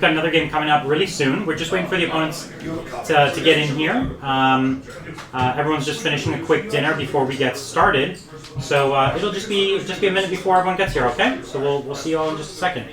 Got another game coming up really soon. We're just waiting for the opponents to get in here. Everyone's just finishing a quick dinner before we get started. So it'll just be a minute before everyone gets here, okay? So we'll see you all in just a second.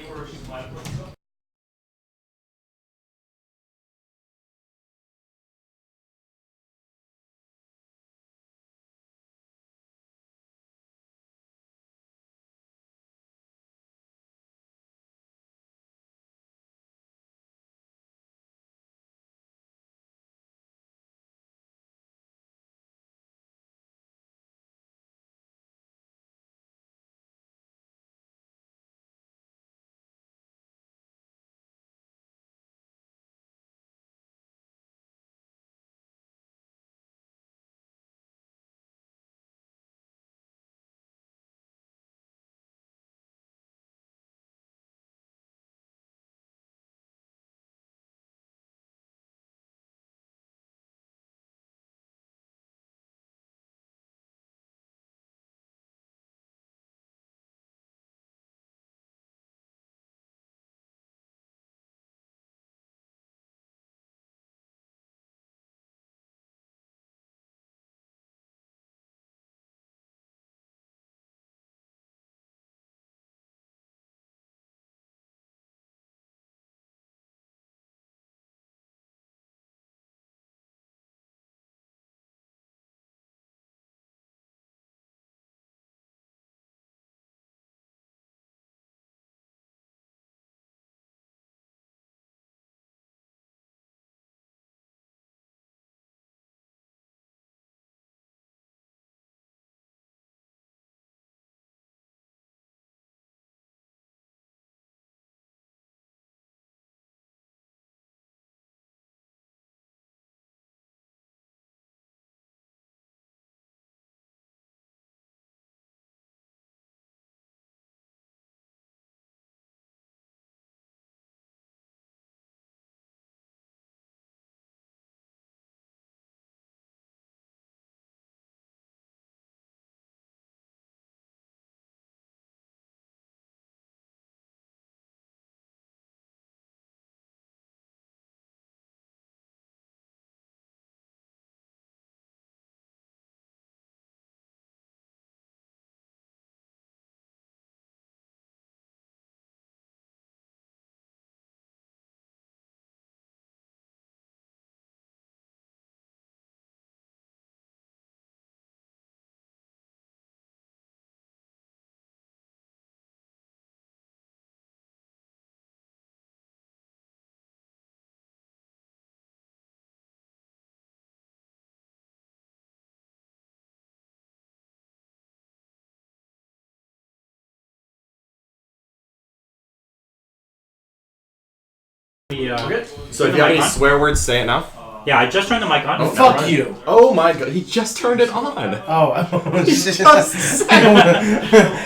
So if you have any swear words, say it now. Yeah, I just turned the mic on. Oh, fuck you! Oh my god, he just turned it on. Oh, He just said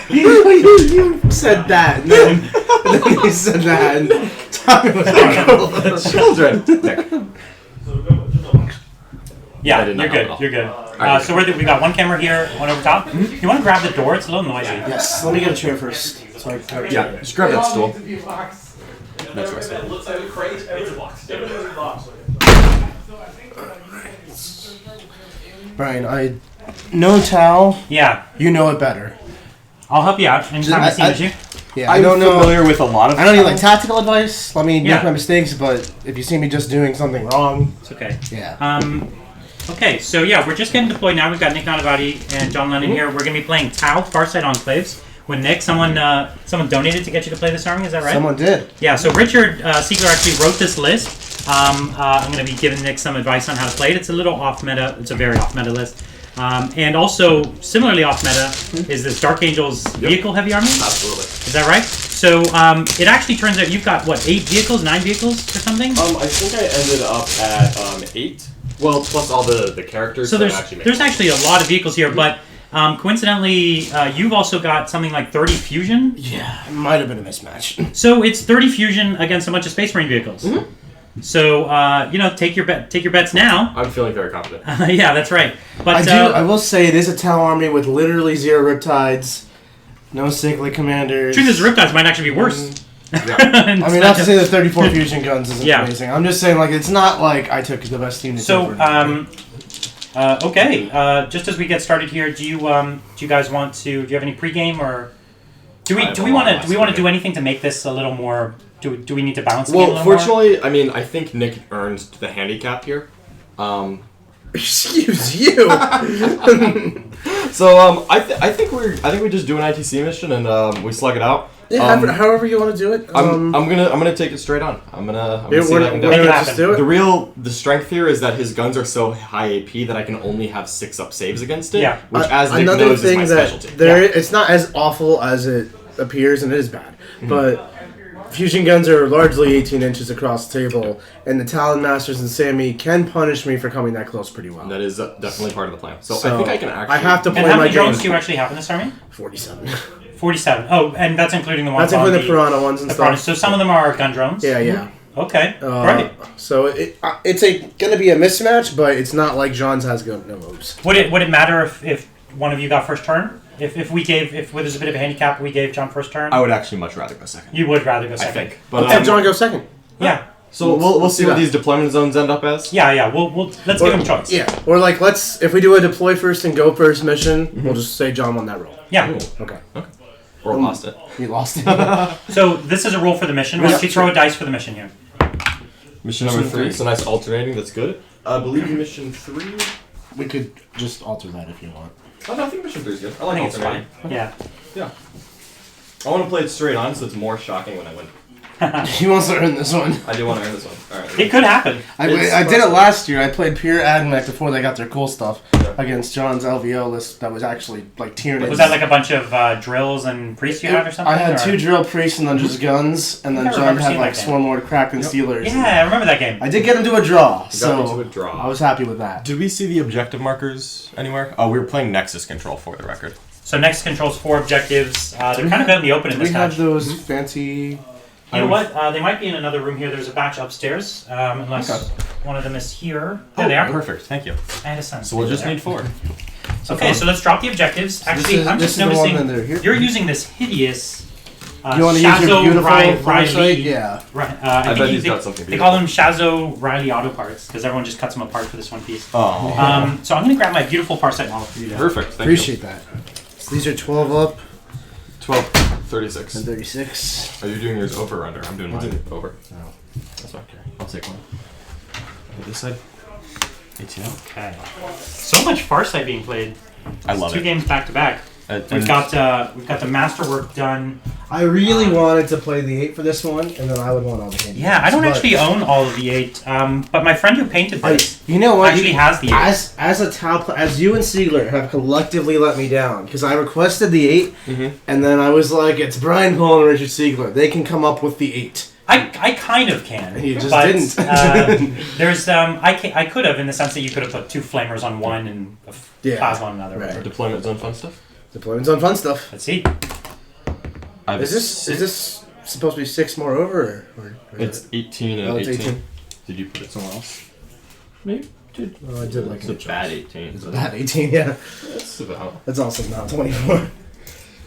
you said that, and then he said that, and Tommy was like, children. Nick. Yeah, you're good. You're good. So we got one camera here, one over top. You want to grab the door? It's a little noisy. yes, let me get a chair first. So I can Yeah, just grab that stool. That's right. It looks like a crate. It's a box. It's a box. Brian, no towel. Yeah, You know it better. I'll help you out anytime I see an issue. Yeah, I'm I don't know. familiar with a lot of. I don't need like tactical advice. Let me Yeah. make my mistakes, but if you see me just doing something wrong, It's okay. yeah. Okay, so yeah, we're just getting deployed now. We've got Nick Nanavati and John Lennon here. We're going to be playing Tau, Farsight Enclaves. With Nick, someone donated to get you to play this army, is that right? Someone did. Yeah, so Richard Siegler actually wrote this list. I'm going to be giving Nick some advice on how to play it. It's a little off-meta. It's a very off-meta list. And also, similarly off-meta is this Dark Angels vehicle-heavy army. Absolutely. Is that right? So it actually turns out you've got, what, 8 vehicles, 9 vehicles or something? I think I ended up at 8. Well, plus all the characters. So there's actually a lot of vehicles here, but coincidentally, you've also got something like 30 fusion. Yeah, it might have been a mismatch. So it's 30 fusion against a bunch of Space Marine vehicles. Mm-hmm. So take your bets now. I'm feeling very confident. Yeah, that's right. But I will say it is a Tau army with literally 0 Riptides, no Sickly Commanders. truth is, Riptides might actually be worse. I mean, not to say that 34 fusion guns isn't Yeah. amazing. I'm just saying, like, it's not like I took the best team to So, over. okay. Just as we get started here, do you guys want to? Do you have any pregame or do we want to do anything to make this a little more? Do we need to balance the game a Well, little more? fortunately, I mean, I think Nick earned the handicap here. Excuse you. So I think we just do an ITC mission and we slug it out. Yeah, however you want to do it. I'm gonna take it straight on. I'm gonna see what I can do. Make it just do it. The strength here is that his guns are so high AP that I can only have 6-up saves against it. Yeah. Which, as Nick Another knows, is thing my that specialty. it's not as awful as it appears, and it is bad. Mm-hmm. But fusion guns are largely 18 inches across the table, and the Talon Masters and Sammy can punish me for coming that close pretty well. That is definitely part of the plan. So I think I can actually. I have to And play how my many game. drones do you actually have in this army? 47. 47. Oh, and that's including the ones That's including the Piranha ones and the Piranha. stuff. So some of them are gun drones. Yeah. Okay. Great. So it's gonna be a mismatch, but it's not like John's has no moves. Would it matter if one of you got first turn? If there's a bit of a handicap, we gave John first turn. I would actually much rather go second. You would rather go I second. think. But Have John go second. Yeah. So we'll see what that. these deployment zones end up as. Yeah. We'll let's give him choice. Yeah, or like if we do a deploy first and go first mission, we'll just say John won that roll. Yeah. Okay. Or lost it. He lost it. So this is a roll for the mission. Why don't you throw a dice for the mission here? Mission number 3. So nice alternating. That's good. I believe mission 3. We could just alter that if you want. Oh, no, I think mission 3 is good. I I like think it's alternating. fine. Yeah. Yeah. I want to play it straight on, so it's more shocking when I win. He wants to earn this one. I do want to earn this one. All right. It could happen. I did it last year. I played pure Admech before they got their cool stuff against John's LVO list that was actually like Tyranids. Was that like a bunch of drills and priests you had or something? I had or? 2 drill priests and then just guns, and then I John remember had seeing like that game. Swarm Lord, Kraken, Steelers. Yeah, I remember that game. I did get him to a draw, Got me so to a draw. I was happy with that. Did we see the objective markers anywhere? Oh, we were playing Nexus Control for the record. So next controls 4 objectives. They're kind of out in the open in Do we this have match. those fancy? You know what? They might be in another room here. There's a batch upstairs, unless one of them is here. There they are. Perfect. Thank you. I had a sense. So we'll they were just there. need 4. Okay, so let's drop the objectives. Actually, I'm just this is the one noticing that they're here. you're using this hideous You want to use your beautiful Riley. foresight? Yeah. Right, I think bet he's got something They call them Shazo Riley Auto Parts because everyone just cuts them apart for this one piece. Oh. So I'm going to grab my beautiful Farsight model for you. There. Perfect. Thank Appreciate that. So these are 12 up you. 12, 36. and 36. Are you doing yours over or under? I'm doing mine over. No. That's okay. I'll take one. Hit this side. 18 out. Okay. So much Farsight being played. I love 2 it. games back to back. We've got the masterwork done. I really wanted to play the 8 for this one, and then I would want all the handicaps. Yeah, I don't But actually own all of the 8, but my friend who painted this You know what? actually has the 8. As a Tau as you and Siegler have collectively let me down because I requested the 8, and then I was like, it's Brian Cole and Richard Siegler. They can come up with the 8. I kind of can. You just but, didn't. There's I could have in the sense that you could have put 2 flamers on one and a plasma on another. Right. Deployment zone fun stuff? Deployment's on fun stuff. Let's see. Is this supposed to be 6 more over? Or It's 18 and it's 18. 18. Did you put it somewhere else? Maybe. Well, I did like It's a bad 18. It's a bad 18, yeah. That's about. That's also not 24.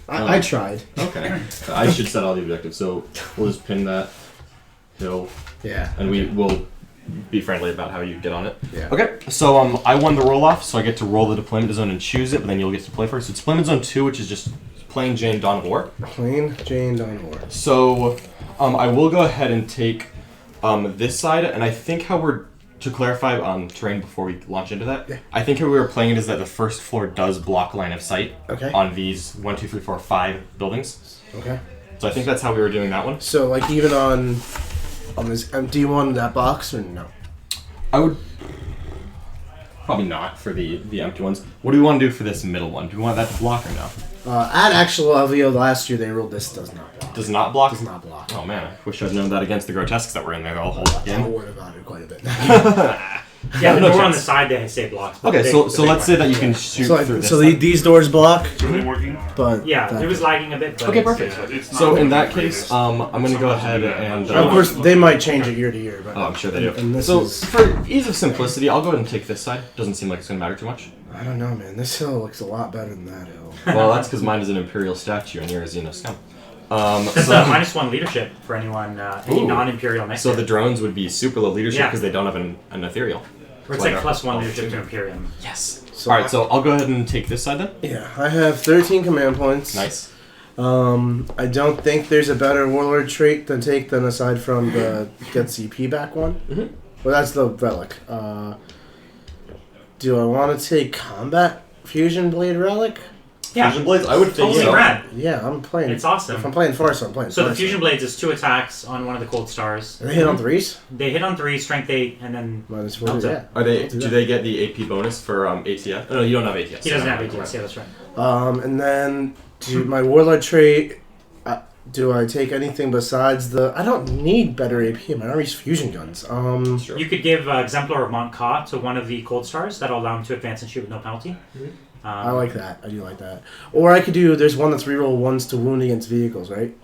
I tried. Okay. I should set all the objectives, so we'll just pin that hill, Yeah. and we will be friendly about how you get on it. Yeah. Okay, so I won the roll off, so I get to roll the deployment zone and choose it, but then you'll get to play first. It's deployment zone 2, which is just plain Jane Dawn of War. Plain Jane Dawn War. So I will go ahead and take this side, and I think how we're to clarify on terrain before we launch into that. Yeah. I think how we were playing it is that the first floor does block line of sight on these 1, 2, 3, 4, 5 buildings. Okay. So I think that's how we were doing that one. So like even on this empty one, that box, or no? I would probably not for the empty ones. What do we want to do for this middle one? Do we want that to block or no? At actual LVO last year, they ruled this does not block. Does not block? Does not block. Oh man, I wish I'd known that against the grotesques that were in there. They'll hold I'll in. worry about it quite a bit. Yeah, the No door on the chance. side they say blocks. but Okay, the so big- so the big let's say one. that you can shoot so through this. these doors block, Are they working? but Yeah, that- it was lagging a bit. But Okay, it's- perfect. It's not So in that working. case, I'm gonna go ahead and. Of course, they might change it year to year, but Oh, I'm sure they do. And this So is, for ease of simplicity, I'll go ahead and take this side. Doesn't seem like it's gonna matter too much. I don't know, man. This hill looks a lot better than that hill. Well, that's because mine is an imperial statue and yours is scum. That's so, -1 leadership for anyone, any Ooh. non-Imperial next so to the it. drones would be super low leadership Yeah. because they don't have an ethereal. Or it's like +1 leadership to Imperium. Yes. So All right, so I'll go ahead and take this side then. Yeah, I have 13 command points. Nice. I don't think there's a better warlord trait to take than aside from the get CP back one. Mhm. Well, that's the relic. Do I want to take combat fusion blade relic? Yeah, Fusion blades. I would think totally so. rad. Yeah, I'm playing. It's awesome. If I'm playing Farsa, I'm playing. So the Farsa. Fusion Blades is 2 attacks on one of the Cold Stars. Are they hit on 3s? They hit on 3, strength 8, and then -4. Delta. Yeah. Are they? I'll do Do that. they get the AP bonus for ATS? Oh, no, you don't have ATS. he doesn't have ATS. ATS. Yeah, that's right. And then do my warlord trait. Do I take anything besides the? I don't need better AP in my army's fusion guns. Sure. You could give Exemplar of Mont Ka to one of the Cold Stars. That'll allow him to advance and shoot with no penalty. I like that. I do like that. Or I could do. There's one that's reroll 1s to wound against vehicles, right?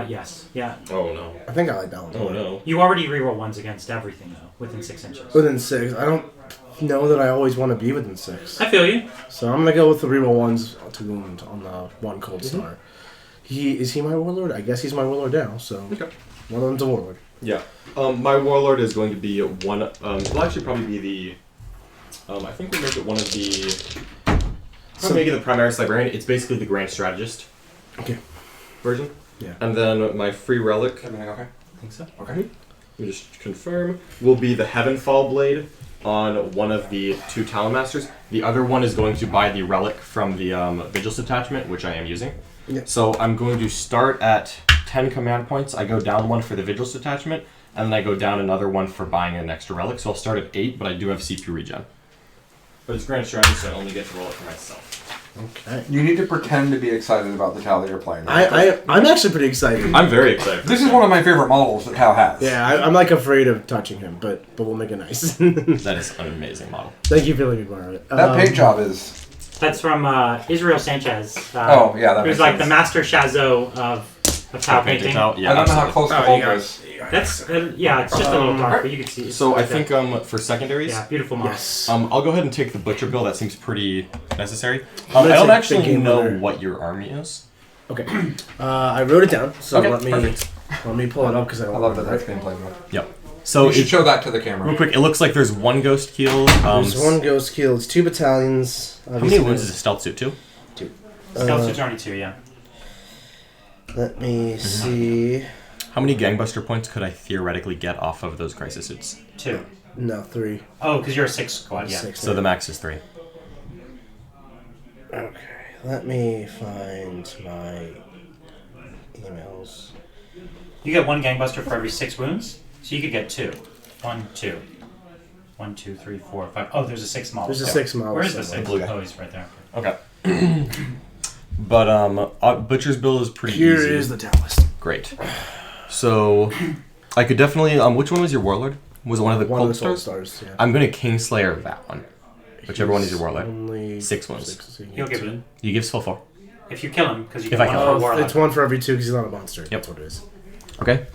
Yes. Yeah. Oh no. I think I like that one. Oh no. You already reroll 1s against everything, though, within 6 inches. Within 6. I don't know that I always want to be within 6. I feel you. So I'm gonna go with the reroll 1s to wound on the one cold star. Is he my warlord? I guess he's my warlord now. So Okay. one of them's a warlord. Yeah. My warlord is going to be one. It'll actually probably be the. I think we'll make it one of the. Probably make it the Primaris Librarian. It's basically the Grand Strategist. Okay. Version. Yeah. And then my free relic. Everything okay? I think so. Okay. Let me just confirm. Will be the Heavenfall Blade on one of the 2 Talon Masters. The other one is going to buy the relic from the Vigilance attachment, which I am using. Yeah. So I'm going to start at 10 command points. I go down 1 for the Vigilance attachment, and then I go down another 1 for buying an extra relic. So I'll start at 8, but I do have CPU regen. But it's Grand Strategy, so I only get to roll it for myself. Okay. You need to pretend to be excited about the Tau you're playing. I'm actually pretty excited. I'm very excited. This is one of my favorite models that Tau has. Yeah, I'm like afraid of touching him, but we'll make it nice. That is an amazing model. Thank you for letting me borrow it. That paint job is. That's from Israel Sanchez. Oh, yeah, that Who's makes like sense. the master Chazo of Tau painting. Tau, yeah, I don't know how absolutely. close the bulk is. That's yeah, it's just a little dark, but you can see. It's So I right think there. for secondaries, Yeah, beautiful model. Yes. I'll go ahead and take the Butcher Bill. That seems pretty necessary. I'm I gonna don't take actually the game know winner. what your army is. Okay. I wrote it down, so Okay, let me pull it up because I I don't love that remember that's being played with. Yep. So You should it, show that to the real camera. quick, it looks like there's 1 ghost keel. There's 1 ghost kill. It's 2 battalions. How many wounds is a stealth suit? 2? Stealth suit's only 2, yeah. Let me see. How many gangbuster points could I theoretically get off of those crisis suits? 2. No, 3. Oh, because you're a 6 squad, yeah. 6. So the max is 3. Okay. Let me find my emails. You get 1 gangbuster for every 6 wounds, so you could get 2. 1, 2. 1, 2, 3, 4, 5. Oh, there's a 6 model. There's a Yeah. 6 model. Where is the somewhere. 6? Blue guy. Oh, he's right there. Okay. But Butcher's Bill is pretty Here easy. is the talus. Great. So I could definitely. Which one was your warlord? Was it one of the One Cold of the Cold Stars? Stars, yeah. I'm gonna Kingslayer that one. Whichever one is your warlord. Only 6 wounds. 6, so you He'll get give two. it. You give full 4. If you kill him, because you If get I 1 kill for him. a warlock. It's 1 for every 2 because he's not a monster. That's what it is. Okay.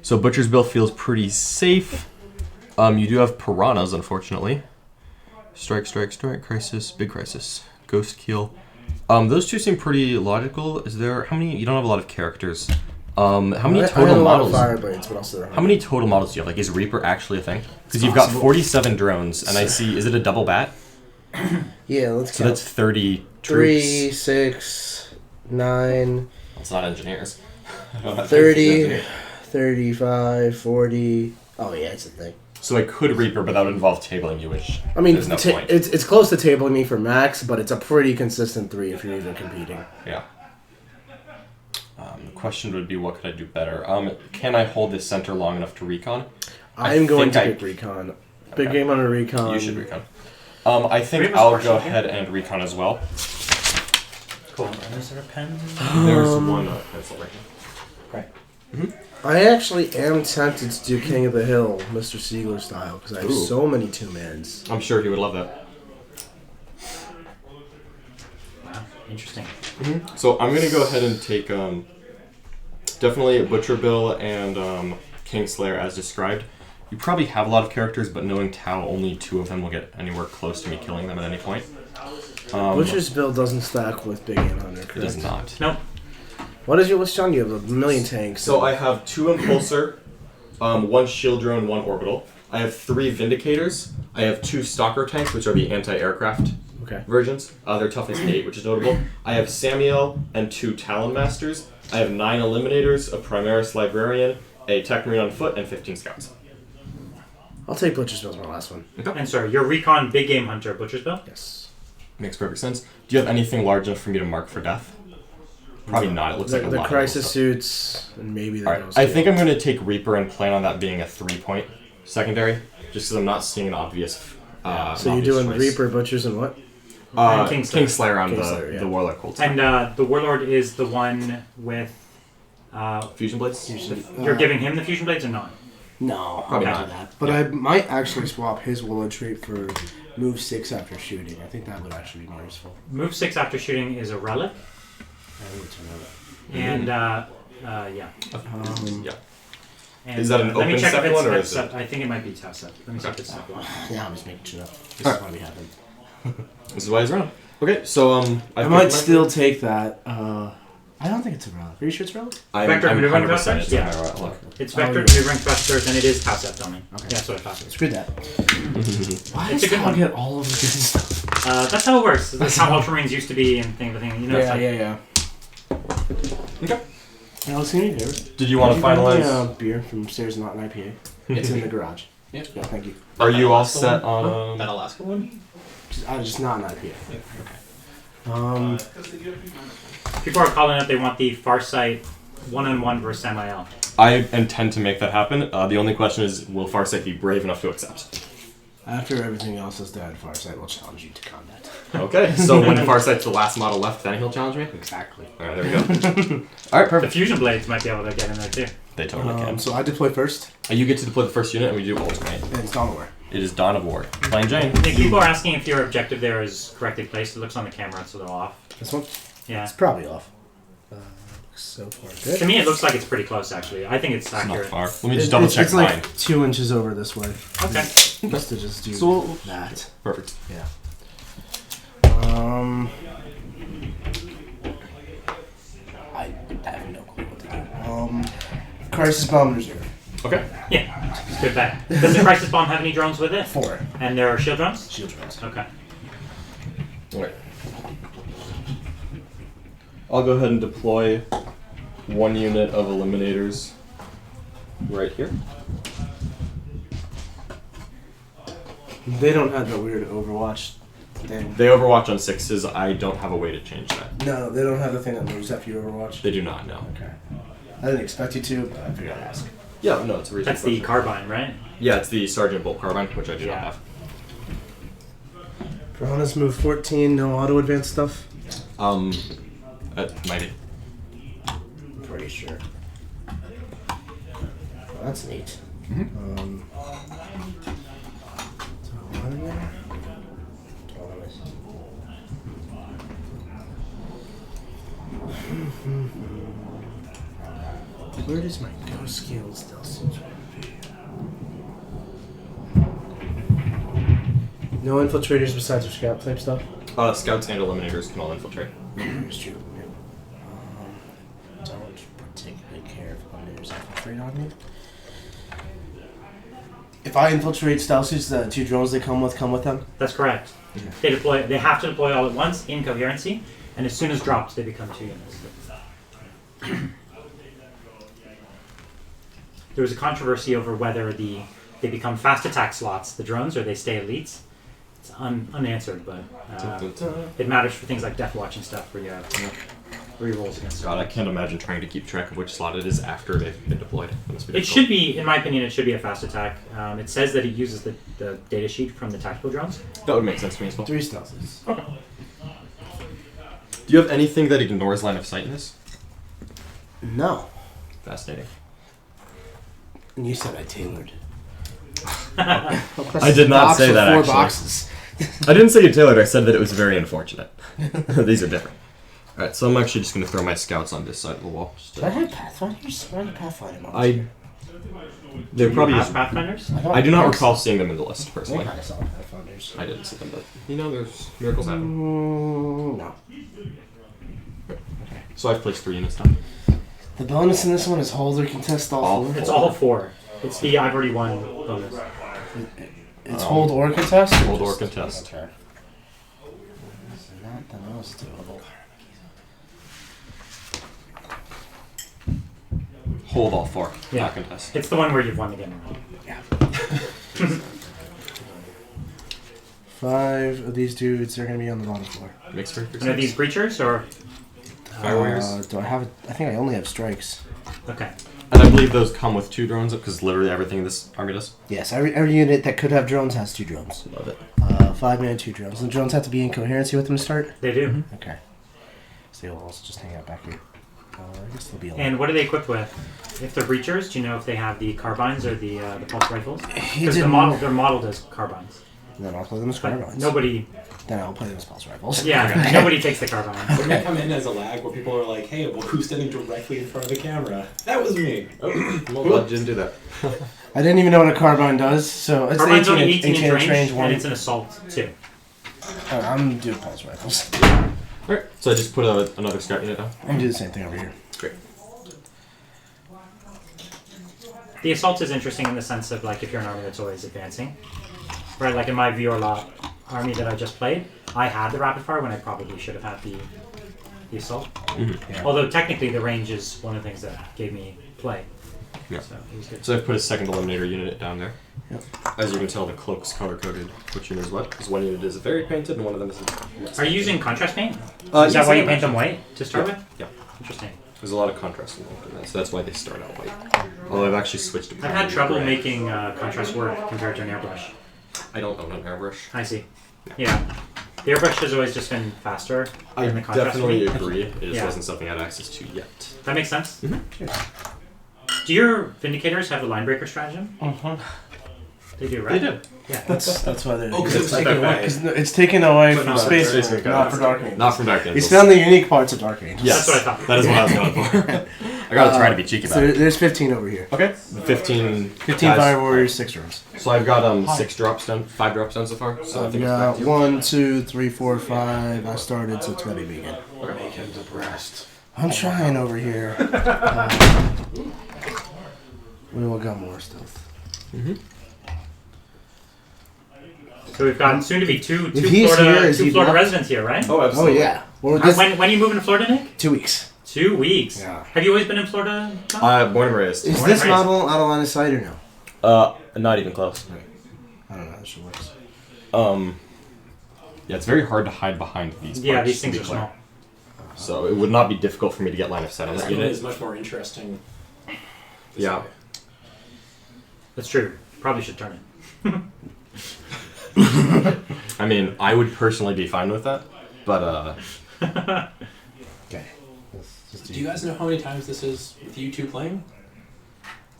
So Butcher's Bill feels pretty safe. You do have piranhas, unfortunately. Strike, crisis, big crisis, ghost keel. Those 2 seem pretty logical. Is there how many? You don't have a lot of characters. How many I total had a lot models? of fire blades, but also How many total models do you have? Like, is Reaper actually a thing? Because you've got possible. 47 drones, and I see. Is it a double bat? Yeah, let's So count. that's 30 3, troops. 6, 9, That's not engineers. I don't have 30, engineers. 35, 40. Oh yeah, it's a thing. So I could Reaper, but that would involve tabling you, which I mean, there's no point. it's close to tabling me for max, but it's a pretty consistent 3 if you're even competing. Yeah. The question would be, what could I do better? Can I hold this center long enough to recon? I'm going to think pick recon. Big Okay. game on a recon. You should recon. I think Reaper's I'll partial, go okay. ahead and recon as well. Cool. And is there a pen? There's one pencil right here. Right. I actually am tempted to do King of the Hill, Mr. Siegler style, because I have Ooh. so many 2-mans. I'm sure he would love that. Wow. Interesting. So I'm gonna go ahead and take definitely Butcher Bill and Kingslayer as described. You probably have a lot of characters, but knowing Tau, only 2 of them will get anywhere close to me killing them at any point. Butcher's build doesn't stack with Big Game Hunter, correct? It does not. Nope. What is your list, John? You have a million tanks. So I have 2 Impulsor, 1 Shield Drone, 1 Orbital. I have 3 Vindicators. I have 2 Stalker tanks, which are the anti-aircraft versions. They're toughness 8, which is notable. I have Samuel and 2 Talon Masters. I have 9 Eliminators, a Primaris Librarian, a Tech Marine on foot, and 15 Scouts. I'll take Butcher's Bill as my last one. And sorry, your Recon Big Game Hunter, Butcher's Bill? Yes. Makes perfect sense. Do you have anything large enough for me to mark for death? Probably not. It looks like a the lot crisis of suits and maybe the Alright, I think I'm going to take Reaper and plan on that being a 3-point secondary, just because I'm not seeing an obvious. So you're doing choice. Reaper, Butchers, and what? And Kingslayer on Kingslayer, yeah. the Warlock Cult. And the Warlord is the one with... Fusion Blades? you're giving him the Fusion Blades or not? No, Probably I'll not. do that. But I might actually swap his Warlord trait for move 6 after shooting. I think that would actually be more useful. Move 6 after shooting is a relic. I think it's a relic. And, yeah. Yeah. And, Is that an let me open check if second it's one, or it's is it- I think it might be test set. Let me check this second one. Yeah, I'm just making sure. This is why we haven't. This is why he's around. Okay, so I might still take that. I don't think it's a relic. Are you sure it's a relic? Vector I'm maneuvering 100% thrusters? it's Yeah. on my right. Look. It's Vector yeah. maneuvering thrusters, and it is pass set filming. Okay. Yeah, that's what I thought. Screw that. Why It's does a good Tom one. get all of the good stuff? That's how it works. That's how Ultramarines used to be and thing. You know, it's like, yeah. Okay. Alex, can you favorite? Did you want to finalize? Beer from upstairs, not an IPA. It's in the garage. Yeah, thank you. Are you all set on? That Alaska one? Just not an IPA. people are calling up. They want the Farsight 1-on-1 versus Samael. I intend to make that happen. The only question is, will Farsight be brave enough to accept? After everything else is done, Farsight will challenge you to combat. Okay, so when Farsight's the last model left, then he'll challenge me? Exactly. Alright, there we go. Alright, The perfect. Fusion Blades might be able to get in there too. They totally can. So I deploy first, You get to deploy the first unit, and we do alternate. and it's Dawn of War. It is Dawn of War. Plain Jane. I think people are asking if your objective there is correctly placed. It looks on the camera, it's a little off. This one? Yeah. It's probably off. So far good. To me, it looks like it's pretty close, actually. I think it's It's not accurate. far. Let me just double check it's mine. like 2 inches over this way. Okay. Just to just do So- that. Perfect. Yeah. I have no clue what to do. Crisis Bomb Reserve. Okay. Yeah. It's good bet. Does the Crisis Bomb have any drones with it? 4. And there are shield drones? Shield drones. Okay. Alright. I'll go ahead and deploy 1 unit of eliminators right here. They don't have the weird Overwatch thing. They overwatch on 6s. I don't have a way to change that. No, they don't have the thing that moves after you Overwatch. They do not, no. Okay. I didn't expect you to, but I figured I'd ask. Yeah, no, it's a reasonable That's the question. carbine, right? Yeah, it's the Sergeant Bolt Carbine, which I do Yeah. not have. Piranha's move 14, no auto advance stuff. That might be. I'm pretty sure. Well, that's neat. So what again? Thomas. Where does my ghost skill still sit? No infiltrators besides your scout type stuff? Scouts and Eliminators can all infiltrate. That's true. Don't particularly care if eliminators infiltrate on me. If I infiltrate stealth suits, the 2 drones they come with them? That's correct. They deploy. They have to deploy all at once in coherency, and as soon as dropped, they become 2 units. There was a controversy over whether they become fast attack slots, the drones, or they stay elites. It's unanswered, but it matters for things like Death Watch and stuff where you have rerolls against God, I them. can't imagine trying to keep track of which slot it is after they've been deployed. That must be It difficult. should be, in my opinion, it should be a fast attack. It says that it uses the data sheet from the tactical drones. That would make sense to me as well. 3 stealth suits. Okay. Do you have anything that ignores line of sight in this? No. Fascinating. And you said I tailored. I did not say that, 4 actually. boxes. I didn't say you tailored, I said that it was very unfortunate. These are different. Alright, so I'm actually just going to throw my scouts on this side of the wall. Just Did I have Pathfinders? Why did Pathfinder models? They're Do probably you have just, Pathfinders? I do not recall seeing them in the list, I personally. think I saw Pathfinders. I didn't see them, but there's miracles happen. No. So I've placed 3 units down. The bonus in this one is hold or contest all four. It's all 4. It's the I've already won bonus. It's hold or contest? Hold or contest. Okay. Not the most doable. Hold all 4. Yeah. Not contest. It's the one where you've won the game already. Yeah. 5 of these dudes are going to be on the bottom floor. Makes perfect And are these sense. breachers or? Fire warriors. Do I have? I think I only have strikes. Okay. And I believe those come with 2 drones, because literally everything in this army does. Yes, every unit that could have drones has 2 drones. Love it. 5 man, 2 drones. And the drones have to be in coherency with them to start? They do. Okay. So they'll also just hang out back here. I guess they'll be alone. And what are they equipped with? If they're breachers, do you know if they have the carbines or the pulse rifles? He Because didn't- their model does carbines. Then I'll play them as But carbines. nobody, Then I'll play them as pulse rifles. yeah, nobody takes the carbine. Wouldn't that come in as a lag where people are like, hey, well, who's standing directly in front of the camera? That was me. Oh, Well, glad you didn't do that. I didn't even know what a carbine does, so it's Carbine's 18, only 18 inch range, range and one. it's an assault too. I'm doing pulse rifles. Alright, so I just put another scout unit down. I'm do the same thing over here. Great. The assault is interesting in the sense of like if you're an army that's always advancing, right? Like in my Viorla army that I just played, I had the rapid fire when I probably should have had the assault. Yeah. Although technically the range is one of the things that gave me play. Yeah. So it was good. So I've put a second eliminator unit down there. Yep. As you can tell, the cloak's color-coded which unit is what, because one unit is very painted and one of them isn't. Are you using contrast paint? Is yes, that why I you am paint them actually. white to start Yeah. with? Yeah. Interesting. There's a lot of contrast involved in that, so that's why they start out white. Although I've actually switched to I've had trouble gray. making contrast work compared to an airbrush. I don't own an airbrush. I see. Yeah. The airbrush has always just been faster I than the contrast. for definitely me. agree. It just Yeah. wasn't something I had access to yet. That makes sense. Mm-hmm. Do your Vindicators have the line breaker stratagem? Uh-huh. They do, right? They do. Yeah. That's why they're. Oh, because it's Not taken that away. Because it's taken away But from not Space Space Marine, Marine, not for Dark Angels. Not from Dark Angels. He's found the unique parts of Dark Angels. Yes, That's what I thought. that is what I was going for. I gotta try to be cheeky So about it. there's 15 over here. Okay. 15. 15 guys. Fire Warriors, 6 drones. So I've got 6 drops done, 5 drops done so far. So I think it's Yeah, back to you. 1, 2, 3, 4, 5. I started, so 20 begin. Make him depressed. I'm trying over here. We will got more stealth. So we've got soon to be two If he's Florida, here, is two he Florida blocked? residents here, right? Oh, Oh absolutely. yeah. Well, this, When are you moving to Florida, Nick? 2 weeks. 2 weeks. Yeah. Have you always been in Florida, Tom? Born and raised. Is Born this and raised. model out of line of sight or no? Not even close. I don't know how this shit works. Yeah, it's very hard to hide behind these. Yeah, parts, these to things be are clear. small. So it would not be difficult for me to get line of sight on This that unit unit. is much more interesting. this Yeah. way. That's true. Probably should turn it. I mean, I would personally be fine with that, but Okay. Let's just Do you guys know how many times this is with you two playing?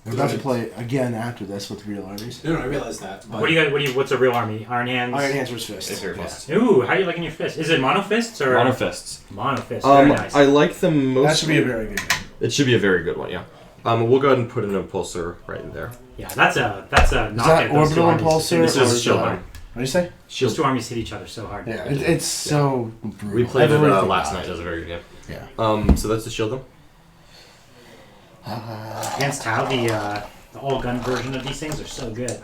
We're about to play again after this with real armies. No, I realize that. But What do you? What's a real army? Iron Hands. Iron Hands vs. Fist. it's very fast. Ooh, how do you like in your fist? Is it mono fists or Mono fists. Mono fists. Very nice. I like them most. That should be a very good one. It should be a very good one, yeah. We'll go ahead and put an impulsor right in there. Yeah, that's a Is knock that at those two orbital armies. impulsor This or is is shield that- arm. What do you say? Those two armies hit each other so hard. Yeah, it's so brutal. We played it Everything last about night. It was a very good game. Yeah. So that's the shield them. Against Tau, the all-gun version of these things are so good.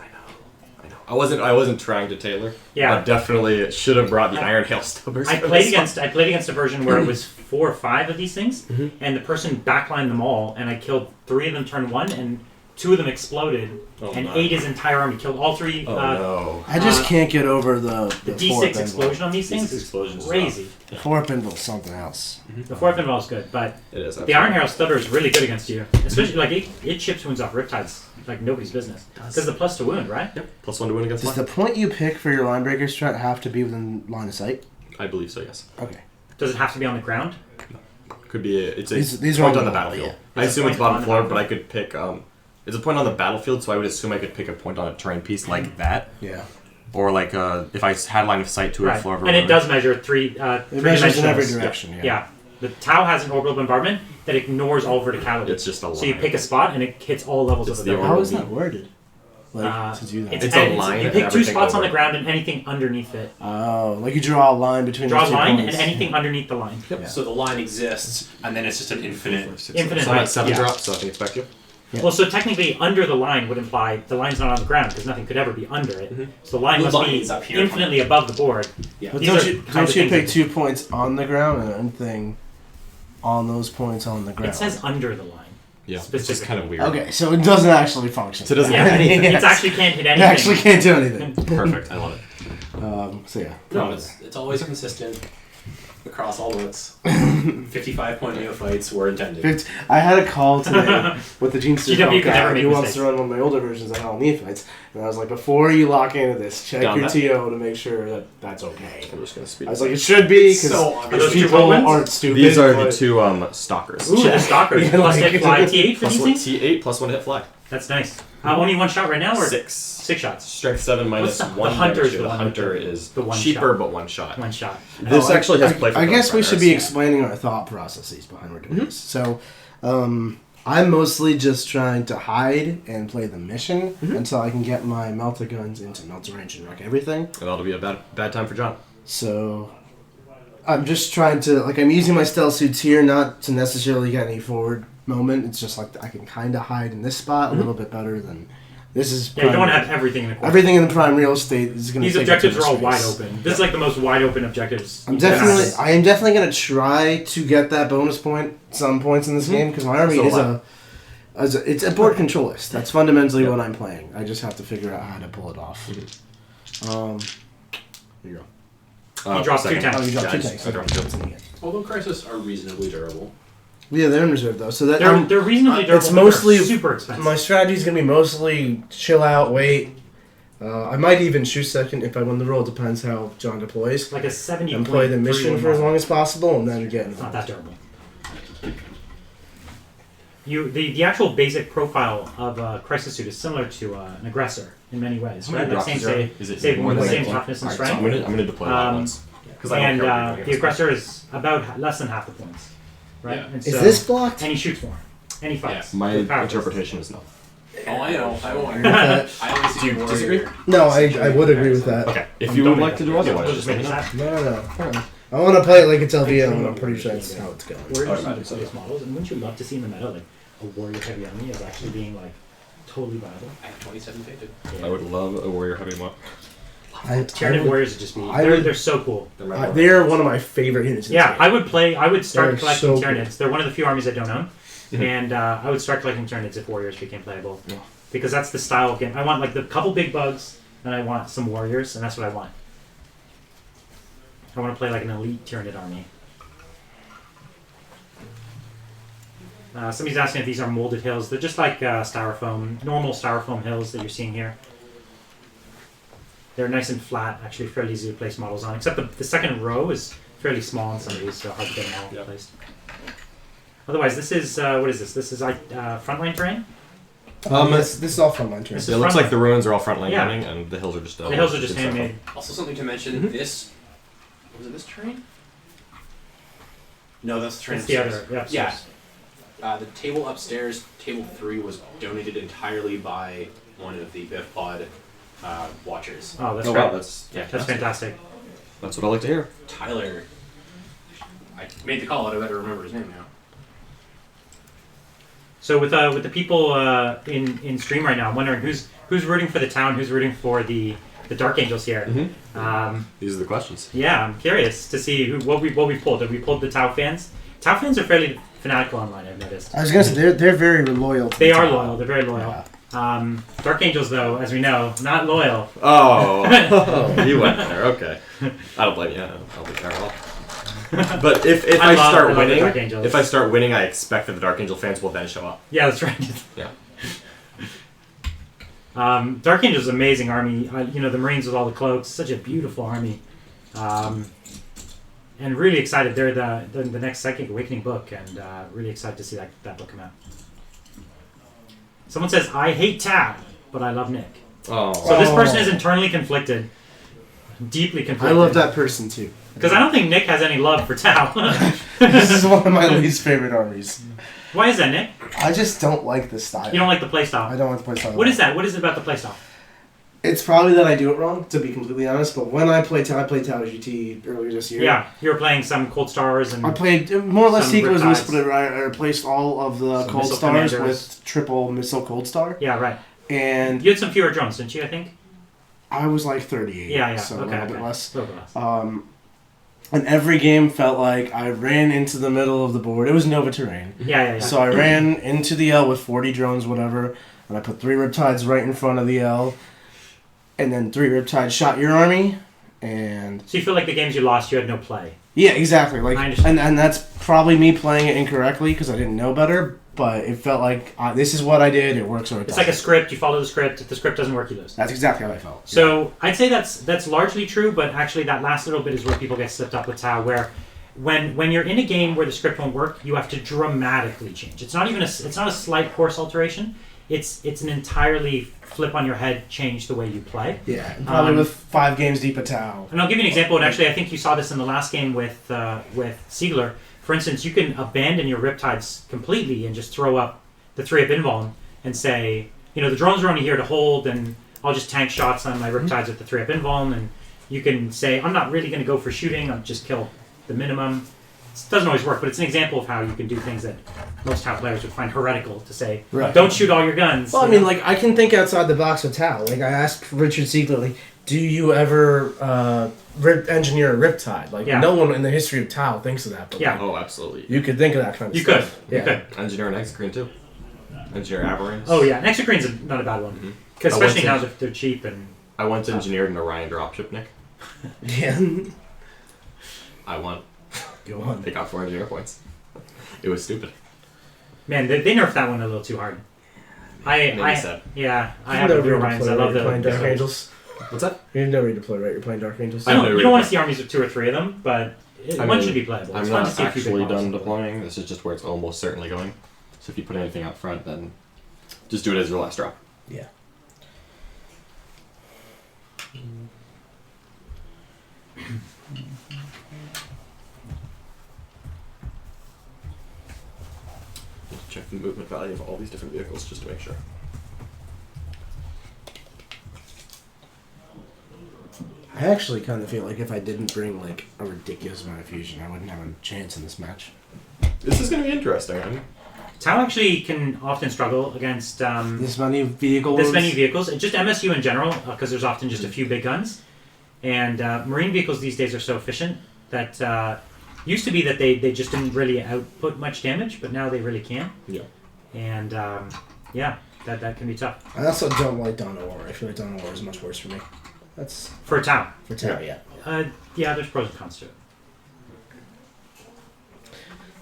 I wasn't trying to tailor. Yeah. I definitely should have brought the Iron Hail Stubbers. I for played this against a version where it was 4 or 5 of these things, Mhm. and the person backlined them all, and I killed 3 of them turn 1, and 2 of them exploded, Oh, and my. ate his entire army. Killed all 3. one. Oh no. I just can't get over the The fourth D6 Benville. explosion on these things D6 is explosion is crazy. The fourth Benville's something else. The 4th Inval is good, but It is. the Iron Herald Stubber is really good against you. Especially, like, it chips wounds off Riptides like nobody's business. Because the plus to wound, right? Yep. +1 to win against Does one. the point you pick for your line breaker strat have to be within line of sight? I believe so. Yes. Okay. Does it have to be on the ground? Could be. It's a These are point all on the normal, battlefield. yeah. I It's a assume it's point bottom on the floor, but battlefield. I could pick. It's a point on the battlefield, so I would assume I could pick a point on a terrain piece like that, Yeah. or like if I had line of sight to a Right. floor. And it does measure 3 It measures in every dimensionals. direction. Yeah. Yeah. The Tau has an orbital bombardment that ignores all verticality. It's just a line. So you pick a spot and it hits all levels It's of the the orbital How is that worded? Like to do that. It's a line You and pick two everything spots on over. the ground and anything underneath it. Oh, like you draw a line between Draw a those two line points. and anything underneath the line. Yep. Yeah. So the line exists, and then it's just an infinite. Infinite So I'm height, at 7 yeah. drops, so I think it's back to you. Yeah. Well, so technically, under the line would imply the line's not on the ground because nothing could ever be under it. So the line The must line be is up here. infinitely above the board. Yeah. But These don't are you, kinds don't of you things pick that- 2 points on the ground and anything on those points on the ground? It says under the line. Yeah, it's just Specifically. kind of weird. Okay, so it doesn't actually function. So it doesn't Yeah, do anything. Yes. it actually can't hit It anything. actually can't do anything. Perfect. I love it. So yeah. No, it's always consistent across all books. 55-point neophytes were intended. I had a call today with the Gene GW Studio can never guy make who wants mistakes. to run one of my older versions of Hell Neophytes, and I was like, before you lock into this, check Down your that? TO to make sure that that's okay. I'm just gonna speed. I was like, it should be because So Are those two people Romans? aren't stupid. These are the but- 2 stalkers. Ooh, the stalkers. Yeah, Plus like- hit fly T8 for Plus these 1 things? T8 plus 1 hit fly. That's nice. Only one shot right now, or 6. 6 shots? Strength 7 minus What's the- 1 the hunter's damage. the The one hunter that- is the one cheaper shot. but 1 shot. One shot. This Oh, actually has play for I guess we Ghost should Runners. be explaining our thought processes behind what we're doing this. So, I'm mostly just trying to hide and play the mission until I can get my melta guns into melta range and wreck everything. And that'll be a bad time for John. So, I'm just trying to, like, I'm using my stealth suits here not to necessarily get any forward moment. It's just like I can kind of hide in this spot a little bit better than this is. Yeah, you don't want to prime- have everything in the corner. everything in the prime real estate is going to. These objectives are all wide open. This is like the most wide open objectives. I am Yeah. definitely going to try to get that bonus point some points in this game because my army So it's a board control list. That's fundamentally what I'm playing. I just have to figure out how to pull it off. Here you go. You dropped two second. tanks. Oh, you dropped Yeah, two I just- tanks. I dropped 2. Although Crisis are reasonably durable. Yeah, they're in reserve though, so that They're reasonably durable. it's but they're mostly super expensive. my strategy is going to be mostly chill out, wait. I might even shoot second if I win the roll. Depends how John deploys. Like a 70 And play the mission for as long as possible, and then get It's not involved. that durable. The actual basic profile of a crisis suit is similar to an aggressor in many ways, How many right? Like drops same is there? say, Is it same, more than same that? toughness and Alright, so strength. I'm gonna deploy that once. Because I don't And care what you're doing the against aggressor is about less than half the points, right? Yeah. And Is so- this blocked? And he shoots more. And he fights. My with power interpretation is no. Oh, I know. I won't. that. I only see Do you warrior. disagree? No, I would agree with that. Okay. If I'm you would done like with to that. do otherwise, We'll just just let make me it know. sad. No. I want to play it like it's LVO, and I'm pretty sure that's how it's going. Warriors Alright, are the biggest models, and wouldn't you love to see in the meta like a warrior heavy army as actually being like totally viable? I have 27 painted. I would love a warrior heavy mod. Tyranid warriors would just be I they're, would- they're so cool. They're one of my favorite units. In Yeah, this I game. would start They're collecting so Tyranids. They're one of the few armies I don't own. Mhm. And I would start collecting Tyranids if warriors became playable. Yeah. Because that's the style of game. I want like the couple big bugs, and I want some warriors, and that's what I want. I want to play like an elite Tyranid army. Somebody's asking if these are molded hills. They're just like styrofoam, normal styrofoam hills that you're seeing here. They're nice and flat, actually fairly easy to place models on, except the second row is fairly small on some of these, so hard to get them all placed. Otherwise, this is, what is this? This is like frontline terrain? This is all from my turn. This It is looks frontline. like the ruins are all front line Yeah. running, and the hills are just. The hills are just handmade. Also, something to mention. This was it. This terrain? No, that's the terrain. It's the upstairs. other, yeah. upstairs. The table upstairs, table 3, was donated entirely by one of the Biff Pod watchers. Oh, that's Oh great. wow, that's That's fantastic. That's what I like to hear. Tyler. I made the call out. I better remember his name now. So with the people in stream right now, I'm wondering who's rooting for the town, who's rooting for the Dark Angels here. Mm-hmm. These are the questions. Yeah, I'm curious to see what we pulled. Have we pulled the Tau fans? Tau fans are fairly fanatical online, I've noticed. I was gonna say they're very loyal. To They the are town. loyal. They're very loyal. Yeah. Dark Angels, though, as we know, not loyal. Oh, you went there. Okay, I don't blame you. I'll be there at all. But if I I love start the winning, Dark Angels. if I start winning, I expect that the Dark Angel fans will then show up. Yeah, that's right. Yeah. Dark Angels is an amazing army. The Marines with all the cloaks, such a beautiful army. And really excited. They're the next Psychic Awakening book, and really excited to see that book come out. Someone says, I hate Tau, but I love Nick. Oh, So this person is internally conflicted. Deeply I conflicted. love that person too. Because I don't think Nick has any love for Tau. This is one of my least favorite armies. Why is that, Nick? I just don't like the style. You don't like the I playstyle. don't like the play style. What is that? What is it about the playstyle? It's probably that I do it wrong, to be completely honest. But when I played Tau GT earlier this year. Yeah, you were playing some Cold Stars and I played more or less some Sequels, Riptides. but I replaced all of the Some Cold Missile Stars Commanders. with triple Missile Cold Star. yeah, right. And You had some fewer drones, didn't you? I think. I was like 38. Yeah. So Okay. a little bit less. A little bit less. And every game felt like I ran into the middle of the board. It was Nova terrain. Yeah. So I ran into the L with 40 drones, whatever, and I put 3 Riptides right in front of the L, and then 3 Riptides shot your army, and... So you feel like the games you lost, you had no play. Yeah, exactly. Like, I understand. and that's probably me playing it incorrectly because I didn't know better, but it felt like this is what I did, it works or it It's doesn't. like a script. You follow the script. If the script doesn't work, you lose. That's exactly how I felt. So I'd say that's largely true, but actually that last little bit is where people get slipped up with Tau, where when you're in a game where the script won't work, you have to dramatically change. It's not even it's not a slight course alteration. It's an entirely flip on your head, change the way you play. Yeah, and probably with 5 games deep of Tau. And I'll give you an example. And actually, I think you saw this in the last game with Siegler. For instance, you can abandon your Riptides completely and just throw up the 3-up invuln and say, the drones are only here to hold, and I'll just tank shots on my Riptides with the 3-up invuln, and you can say, I'm not really going to go for shooting, I'll just kill the minimum. It doesn't always work, but it's an example of how you can do things that most Tau players would find heretical to say, Right. don't shoot all your guns. Well, I mean, like, I can think outside the box with Tau. Like, I asked Richard Siegler, like, do you ever engineer a Riptide? Like, Yeah. no one in the history of Tau thinks of that. But Yeah. like, Oh, absolutely. you could think of that kind of You could. stuff. You Yeah. could. Engineer an Exocrine too. Engineer Aberrants. Oh, yeah. And Exocrine's not a bad one. Mhm. 'Cause I especially now went that they're cheap and... I once engineered an Orion dropship, Nick. Yeah. I won. Go on. They got 4 engineer points. It was stupid. Man, they nerfed that one a little too hard. Maybe sad. Yeah, I You have know the where to Orions. play, I right? love You're the... playing Dark Angels. What's that? You know where to play, right? You're playing Dark Angels. I don't, know you where don't to want to play. see armies of 2 or 3 of them, but I one mean, should be playable. I'm It's fun to not see a few big actually models. done deploying. This is just where it's almost certainly going. So if you put anything out front, then just do it as your last drop. Yeah. Check the movement value of all these different vehicles just to make sure. I actually kind of feel like if I didn't bring, like, a ridiculous amount of fusion, I wouldn't have a chance in this match. This is going to be interesting. I mean, Tau actually can often struggle against This many vehicles. this many vehicles. Just MSU in general, because there's often just a few big guns. And Marine vehicles these days are so efficient that used to be that they just didn't really output much damage, but now they really can. yeah. And yeah, that can be tough. I also don't like Dawn of War. I feel like Dawn of War is much worse for me. That's For Tau. for Tau, yeah. Yeah, there's pros and cons to it.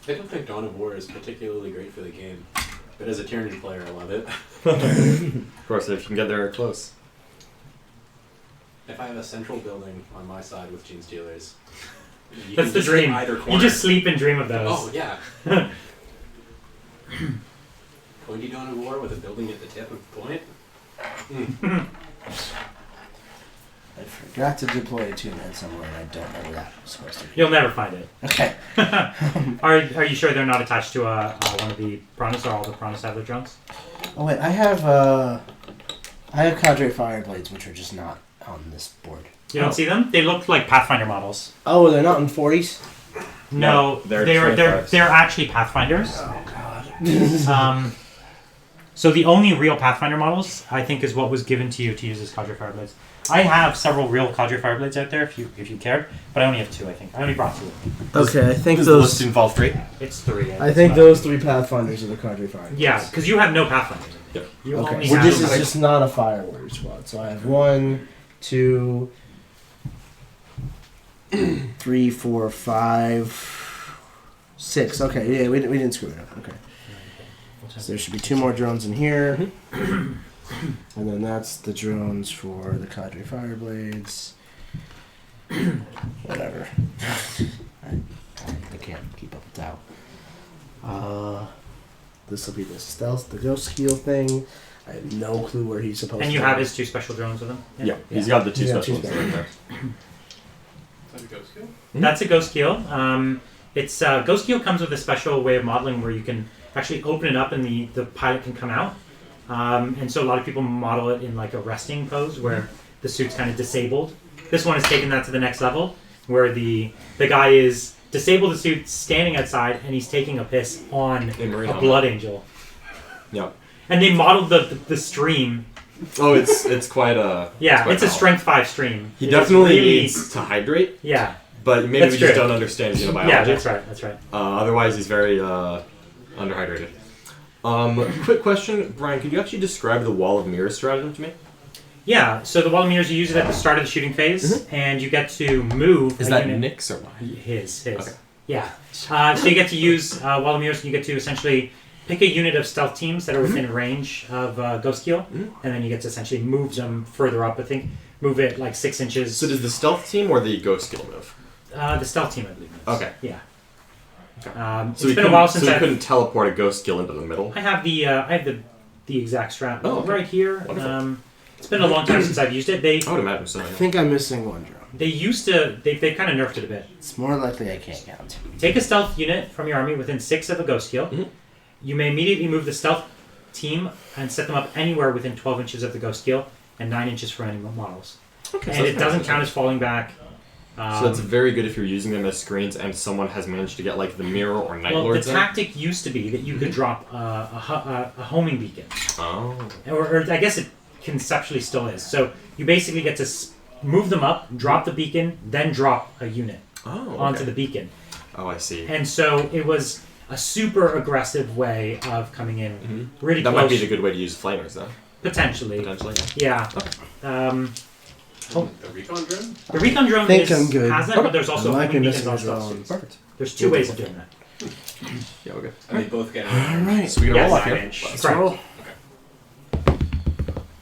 I don't think Dawn of War is particularly great for the game, but as a Tyranny player, I love it. Of course, if you can get there close. If I have a central building on my side with Gene Stealers, you That's can the just hit dream. Either corner. You just sleep and dream of those. Oh yeah. Pointy Dawn of War with a building at the tip of the point. I forgot to deploy a 2-man somewhere, and I don't know where that was supposed to be. You'll never find it. Okay. Are you sure they're not attached to one of the Piranhas, or all the Piranhas have their drones? Oh wait, I have Cadre Fireblades, which are just not on this board. You don't see them? They look like Pathfinder models. Oh, they're not in 40s. No, they're they're 25s. they're actually Pathfinders. Oh god. So the only real Pathfinder models, I think, is what was given to you to use as Cadre Fireblades. I have several real Cadre Fireblades out there, if you cared, but I only have 2. I think I only brought 2. Okay, I think Does the list involve 3? It's 3. I think those 3 Pathfinders are the Cadre Fireblades. Yeah, because you have no Pathfinders. Yep. You Okay, only so have. this is just not a fire warrior squad. So I have 1, 2, 3, 4, 5, 6. Okay, yeah, we didn't screw it up. Okay. So there should be 2 more drones in here. And then that's the drones for the Cadre Fireblades. Whatever. I can't keep up with Tau. This will be the stealth, the ghost heal thing. I have no clue where he's supposed to And you go. have his 2 special drones with him. Yeah. He's got the 2 Yeah, special 2 ones right there. Is that a ghost kill? That's a Ghost Keel. It's Ghost Keel comes with a special way of modeling where you can actually open it up and the pilot can come out. And so a lot of people model it in like a resting pose where the suit's kind of disabled. This one has taken that to the next level, where the guy is disabled the suit, standing outside, and he's taking a piss on a blood angel. Yeah. And they modeled the stream. Oh, it's quite a... Yeah, it's a strength 5 stream. He It definitely really- needs to hydrate, Yeah. but maybe That's we just true. don't understand his biology. Yeah, that's right. That's right. Otherwise, he's very underhydrated. Quick question, Brian. Could you actually describe the wall of mirrors stratagem to me? Yeah, so the wall of mirrors, you use it at the start of the shooting phase, and you get to move. Is a that unit. Nick's or mine? His. Okay. Yeah. So you get to use wall of mirrors, and you get to essentially pick a unit of stealth teams that are within range of Ghost Keel, and then you get to essentially move them further up. I think move it like 6 inches. So does the stealth team or the ghost skill move? The stealth team, I believe. Moves. Okay. Yeah. So It's been a while since we I couldn't teleport a ghost skill into the middle. I have the exact strat right here. Wonderful. It's been a long time since I've used it. I would imagine so. I Yeah. think I'm missing one drone. They used to. They kind of nerfed it a bit. It's more likely I can't count. Take a stealth unit from your army within 6 of a ghost keel. You may immediately move the stealth team and set them up anywhere within 12 inches of the ghost keel and 9 inches from any models. Okay, And it doesn't count as falling back. So that's very good if you're using them as screens and someone has managed to get like the mirror or night Well, the lords in. tactic used to be that you could drop a homing beacon. Oh. Or I guess it conceptually still is. So you basically get to move them up, drop the beacon, then drop a unit onto the beacon. Oh, I see. And so it was a super aggressive way of coming in really That close. might be the good way to use flamers, though. Potentially. Potentially, Yeah. The recon drone? The recon drone Think I'm good. has that, but there's also I might be homing missing beacons a on drone. stealth suits. Perfect. There's 2 ways of doing that. Yeah, we're good. And they both get All right. So we get a Yes, roll off 9 here. inch. Let's Correct. roll.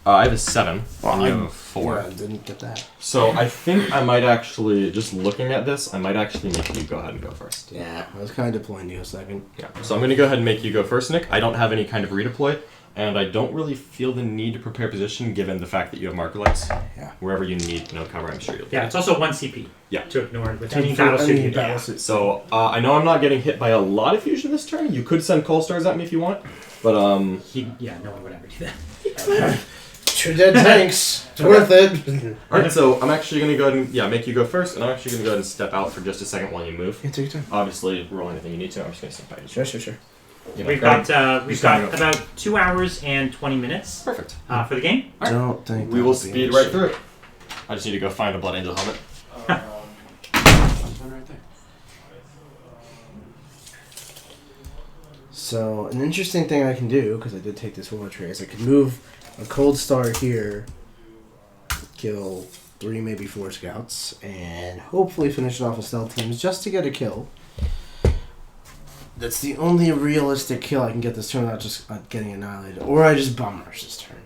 I have a 7. Well, and you I- have a 4. Yeah, I didn't get that. So I think I might actually, just looking at this, I might actually make you go ahead and go first. Yeah, I was kind of deploying you a second. Yeah. So I'm going to go ahead and make you go first, Nick. I don't have any kind of redeploy, and I don't really feel the need to prepare position given the fact that you have marker lights. Yeah. Wherever you need no cover, I'm sure you'll Yeah, get it's also 1 CP. Yeah. To ignore with And any for battle suit. any you battle have. suit. So I know I'm not getting hit by a lot of fusion this turn. You could send coal stars at me if you want, but No one would ever do that. 2 dead tanks. It's worth it. all right. So I'm actually gonna go ahead and make you go first, and I'm actually gonna go ahead and step out for just a second while you move. Yeah, take your time. Obviously, roll anything you need to. I'm just gonna step by. Sure. You know, We've grab- got Just gotta go. about 2 hours and 20 minutes Perfect. for the game. All right. Don't think We will that'll be speed an right issue. through it. I just need to go find a Blood Angel helmet. So, an interesting thing I can do, because I did take this war tray, is I can move a cold star here, kill 3, maybe 4 scouts, and hopefully finish it off with stealth teams just to get a kill. That's the only realistic kill I can get this turn without just getting annihilated. Or I just bum rush this turn.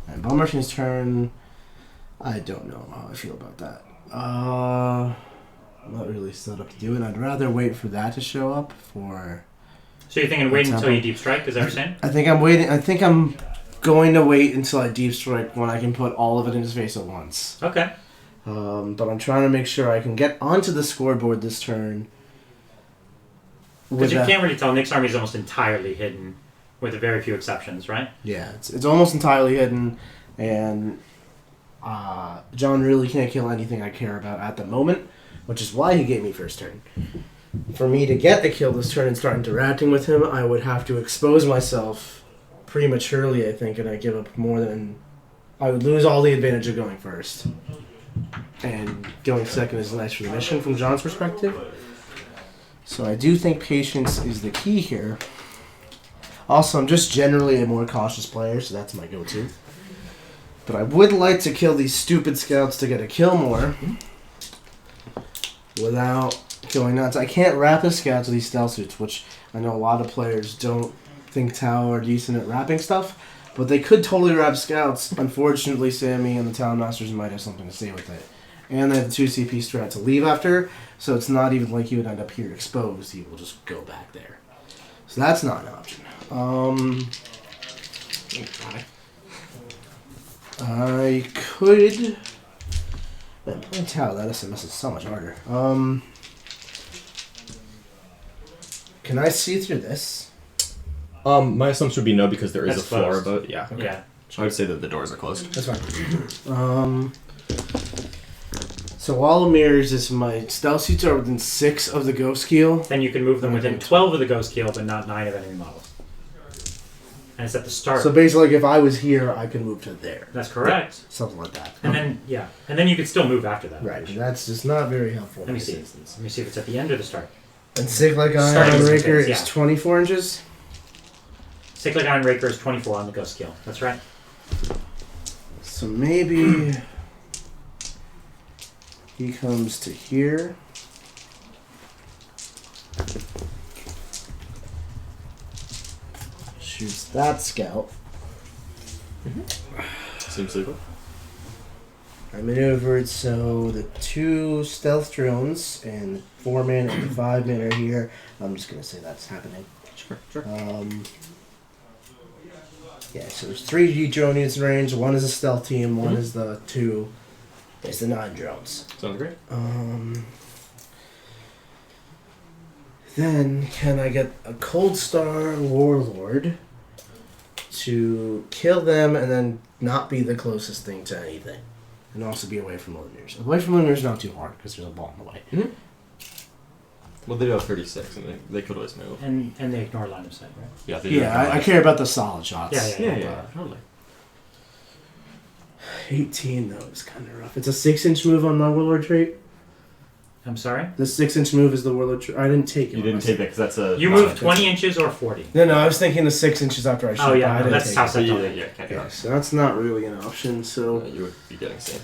And bum rushing this turn, I don't know how I feel about that. I'm not really set up to do it. I'd rather wait for that to show up for... So you're thinking wait What's until you happening? deep strike? Is that what you're saying? I think I'm waiting. I think I'm going to wait until I deep strike when I can put all of it in his face at once. Okay. But I'm trying to make sure I can get onto the scoreboard this turn. Because you can't really tell. Nick's army is almost entirely hidden, with a very few exceptions, right? Yeah, it's almost entirely hidden, and John really can't kill anything I care about at the moment, which is why he gave me first turn. For me to get a kill this turn and start interacting with him, I would have to expose myself prematurely, I think, and I give up more than... I would lose all the advantage of going first. And going second is nice for the mission from John's perspective. So I do think patience is the key here. Also, I'm just generally a more cautious player, so that's my go-to. But I would like to kill these stupid scouts to get a kill more without going nuts. I can't wrap the scouts with these stealth suits, which I know a lot of players don't think Tau are decent at wrapping stuff, but they could totally wrap scouts. Unfortunately, Sammy and the Town Masters might have something to say with it. And they have the 2 CP strat to leave after, so it's not even like he would end up here exposed. He will just go back there. So that's not an option. I could... Man, playing Tau, that SMS is so much harder. Can I see through this? My assumption would be no because there is That's a floor closed. above. Yeah. Yeah. I would say that the doors are closed. That's fine. So wall of mirrors is my stealth suits are within 6 of the ghost keel. Then you can move them within 12 of the ghost keel, but not 9 of enemy models. And it's at the start. So basically, like, if I was here, I could move to there. That's correct. Something like that. And then you could still move after that. Right. That's just not very helpful. Let me see. Let me see if it's at the end or the start. And Sick Like Starting Iron with Raker some things, is 24 inches. Cyclic Iron Raker is 24 on the ghost keel. That's right. So maybe he comes to here. Shoots that scout. Seems legal. I maneuvered so the 2 stealth drones and the 4-man and the 5-man are here. I'm just gonna say that's happening. Sure. Yeah, so there's 3 drone units in range. 1 is a stealth team. 1 is the 2. It's the 9 drones. Sounds great. Then can I get a Cold Star Warlord to kill them and then not be the closest thing to anything, and also be away from linears. Away from linears is not too hard because there's a ball in the way. Well, they do have 36, and they could always move. And they ignore line of sight, right? Yeah. They do have Yeah, I care about the solid shots. Yeah. Totally. 18 though is kind of rough. It's a 6-inch move on my Warlord trait. I'm sorry? The 6-inch move is the Warlord trait. I didn't take it. You didn't take that because that's a. You move 20 inches or 40. No, I was thinking the 6 inches after I shot. Oh, yeah, I no, didn't that's take how it. set Yeah, on. can't do Yeah, that. so that's not really an option. So You would be getting seen.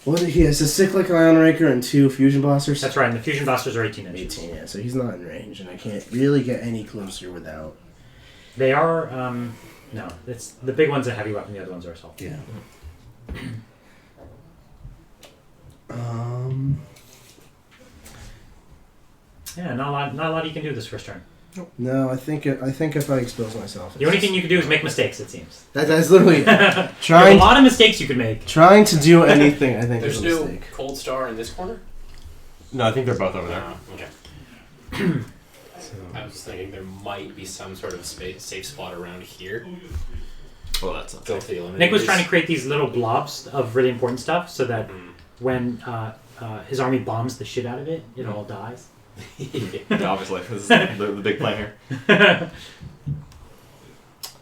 what he has a Cyclic Ion Raker and 2 Fusion Blasters. That's right, and the fusion blasters are 18 inches. 18, yeah. So he's not in range, and I can't really get any closer without. They are, no, it's the big one's a heavy weapon, the other ones are assault. Yeah. Yeah, not a lot you can do this first turn. No, I think if I expose myself, The only thing you can do is make mistakes, it seems. that's literally There's trying a lot of mistakes you could make. trying to do anything. I think There's is a no mistake. Cold Star in this corner? No, I think they're both over there. Okay. I was just thinking there might be some sort of safe spot around here. Well, that's not Filthy eliminators. Nick was trying to create these little blobs of really important stuff so that when his army bombs the shit out of it, it all dies. Yeah, obviously, this is the big plan here.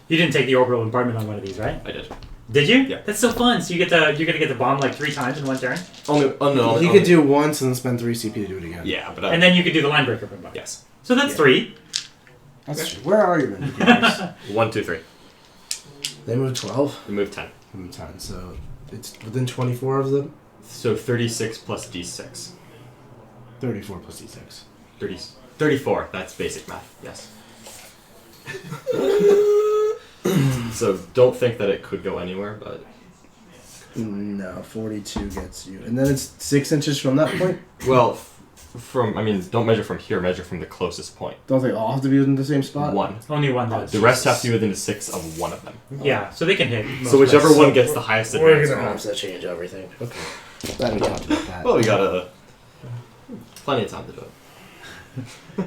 You didn't take the orbital bombardment on one of these, right? I did. Did you? Yeah. That's so fun. So you're gonna get to bomb like 3 times in one turn, He could do once and then spend 3 CP to do it again. Yeah, but and then you could do the line breaker bombardment. yes. So that's 3. That's true. Where are your indicators? 1, 2, 3. They move 12. You move 10. They move 10, so it's within 24 of them. So 36 plus d6. 34 plus d6. 34. That's basic math. Yes. So don't think that it could go anywhere, but No, 42 gets you, and then it's 6 inches from that point. well, don't measure from here. Measure from the closest point. Don't they all have to be in the same spot? 1. Only one does. The rest have to be within 6 of one of them. Yeah, so they can hit. most So whichever places. one gets the highest We're advance gonna roll. have to change everything. Okay. Glad we talked about that. Well, we got plenty of time to do it.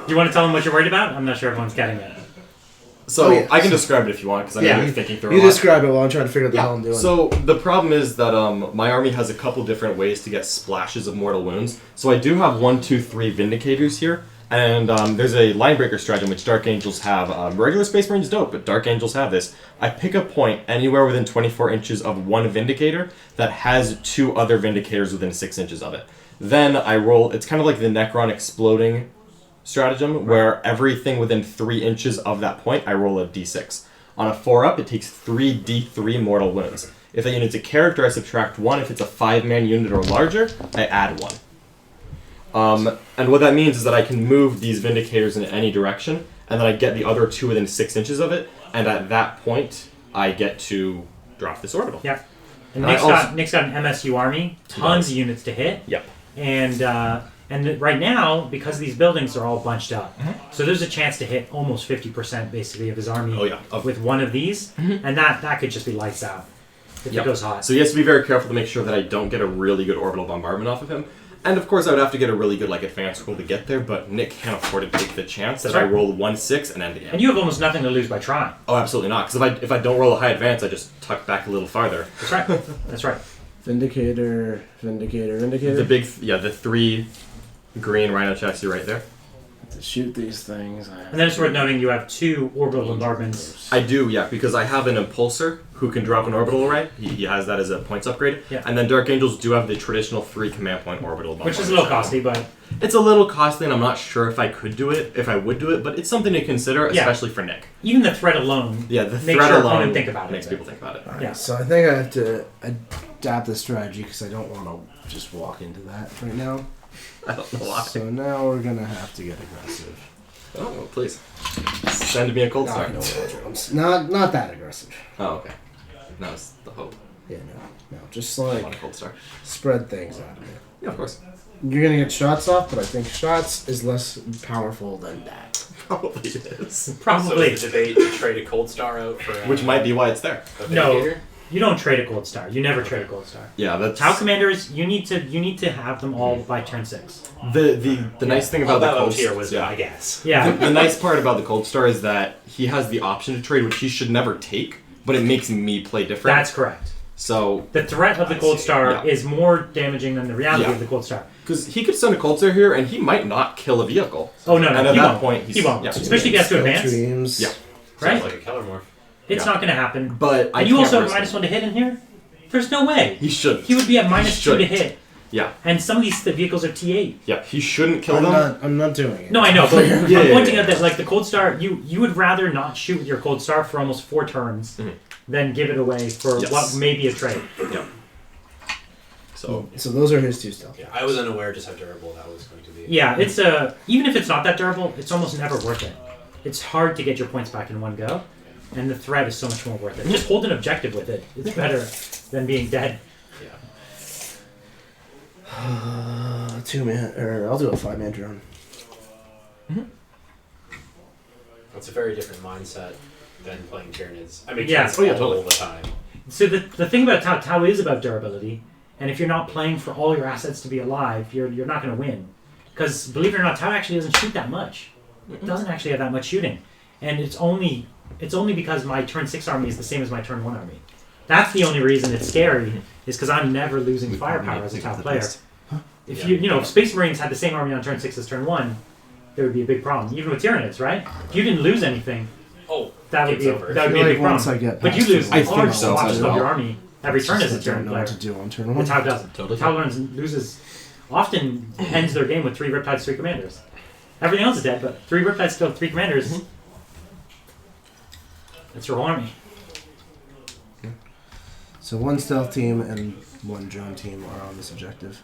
Do you want to tell them what you're worried about? I'm not sure everyone's getting it. So Oh, yeah. I can describe it if you want, because I know you're thinking through You a lot. describe it while I'm trying to figure out the hell I'm doing. So the problem is that my army has a couple different ways to get splashes of mortal wounds. So I do have 1, 2, 3 Vindicators here, and there's a Linebreaker stratagem which Dark Angels have. Regular Space Marine is dope, but Dark Angels have this. I pick a point anywhere within 24 inches of one Vindicator that has 2 other Vindicators within 6 inches of it. Then I roll. It's kind of like the Necron exploding stratagem, where everything within 3 inches of that point, I roll a d6. On a 4-up, it takes 3 d3 mortal wounds. If that unit's a character, I subtract 1. If it's a 5-man unit or larger, I add 1. And what that means is that I can move these Vindicators in any direction, and then I get the other 2 within 6 inches of it, and at that point, I get to drop this orbital. Yeah. And And Nick's got an MSU army, tons of units to hit. Yep. And right now, because these buildings are all bunched up, so there's a chance to hit almost 50% basically of his army with one of these, and that could just be lights out if it goes hot. So he has to be very careful to make sure that I don't get a really good orbital bombardment off of him. And of course, I would have to get a really good advanced roll to get there, but Nick can't afford to take the chance that That's I right. roll 1-6 and end the game. And you have almost nothing to lose by trying. Oh, absolutely not. Because if I don't roll a high advance, I just tuck back a little farther. That's right. That's right. Vindicator, Vindicator, Vindicator. The 3 green rhino chassis right there. To shoot these things. And then it's worth noting you have 2 orbital bombardments. I do, yeah, because I have an impulsor who can drop an orbital array. He has that as a points upgrade. Yeah. And then Dark Angels do have the traditional 3 command point orbital bomb. Which is a little costly, but It's a little costly, and I'm not sure if I would do it, but it's something to consider, Yeah. especially for Nick. even the threat alone Yeah, the makes threat your alone opponent think about makes it. people think about it. Alright, Yeah. so I think I have to adapt the strategy because I don't want to just walk into that right now. I don't know why. So now we're gonna have to get aggressive. Oh, please. Send me a cold start. Not that aggressive. Oh, okay. That was the hope. Yeah, no, just I want a like cold start. spread things out a bit. Yeah, of course. You're gonna get shots off, but I think shots is less powerful than that. Probably it is. So Probably. is the debate to trade a cold star out for Which might be why it's there. a No. Vindicator? You don't trade a gold star. You never trade a gold star. Yeah, that's Tau commanders, you need to have them all by turn 6. the nice thing about the Although cold tier was, yeah. I guess. Yeah. The nice part about the cold star is that he has the option to trade, which he should never take, but it makes me play different. That's correct. So The threat of the I gold see. star Yeah. is more damaging than the reality Yeah. of the gold star. because he could send a cold star here, and he might not kill a vehicle. Oh no, And no, at he that won't. point, he's he won't. yeah. Especially if he has to advance. Dreams. Yeah. Right? Sounds like a Keller morph. It's Yeah. not going to happen. But I And you can't also have risk minus it. 1 to hit in here? There's no way. He should. He would be at minus 2 to shouldn't. hit. Yeah, And some of these vehicles are T8. yeah. He shouldn't kill them. I'm not doing it. No, I know, but Yeah, I'm yeah, pointing yeah. out that like the cold star, you would rather not shoot with your cold star for almost 4 turns Mhm. than give it away for Yes. what may be a trade. Yeah. So So those are his 2 stealth. Yeah, I was unaware just how durable that was going to be. Yeah, it's even if it's not that durable, it's almost never worth it. It's hard to get your points back in one go, and the threat is so much more worth it. Just hold an objective with it. It's better than being dead. Yeah. 2-man, or I'll do a 5-man drone. It's a very different mindset than playing Tyranids. I mean, Yeah. Tyranids Oh, yeah, all totally. the time. So the thing about Tau is about durability, and if you're not playing for all your assets to be alive, you're not going to win. Because believe it or not, Tau actually doesn't shoot that much. It doesn't actually have that much shooting, and it's only because my turn 6 army is the same as my turn 1 army. That's the only reason it's scary, is because I'm never losing firepower as a Tau player. If if Space Marines had the same army on turn 6 as turn 1, there would be a big problem. Even with Tyranids, right? If you didn't lose anything, Oh, that would game's be over. that would be I a feel big like once problem. I get But you past lose it, I large think so swaths as of well. your army every turn as a I don't Tyranid know player. what to do on turn The 1. Tau doesn't. Totally. Tau loses often ends their game with 3 Riptides, 3 Commanders. Everything else is dead, but 3 Riptides still 3 Commanders. That's your whole army. So 1 stealth team and 1 drone team are on this objective.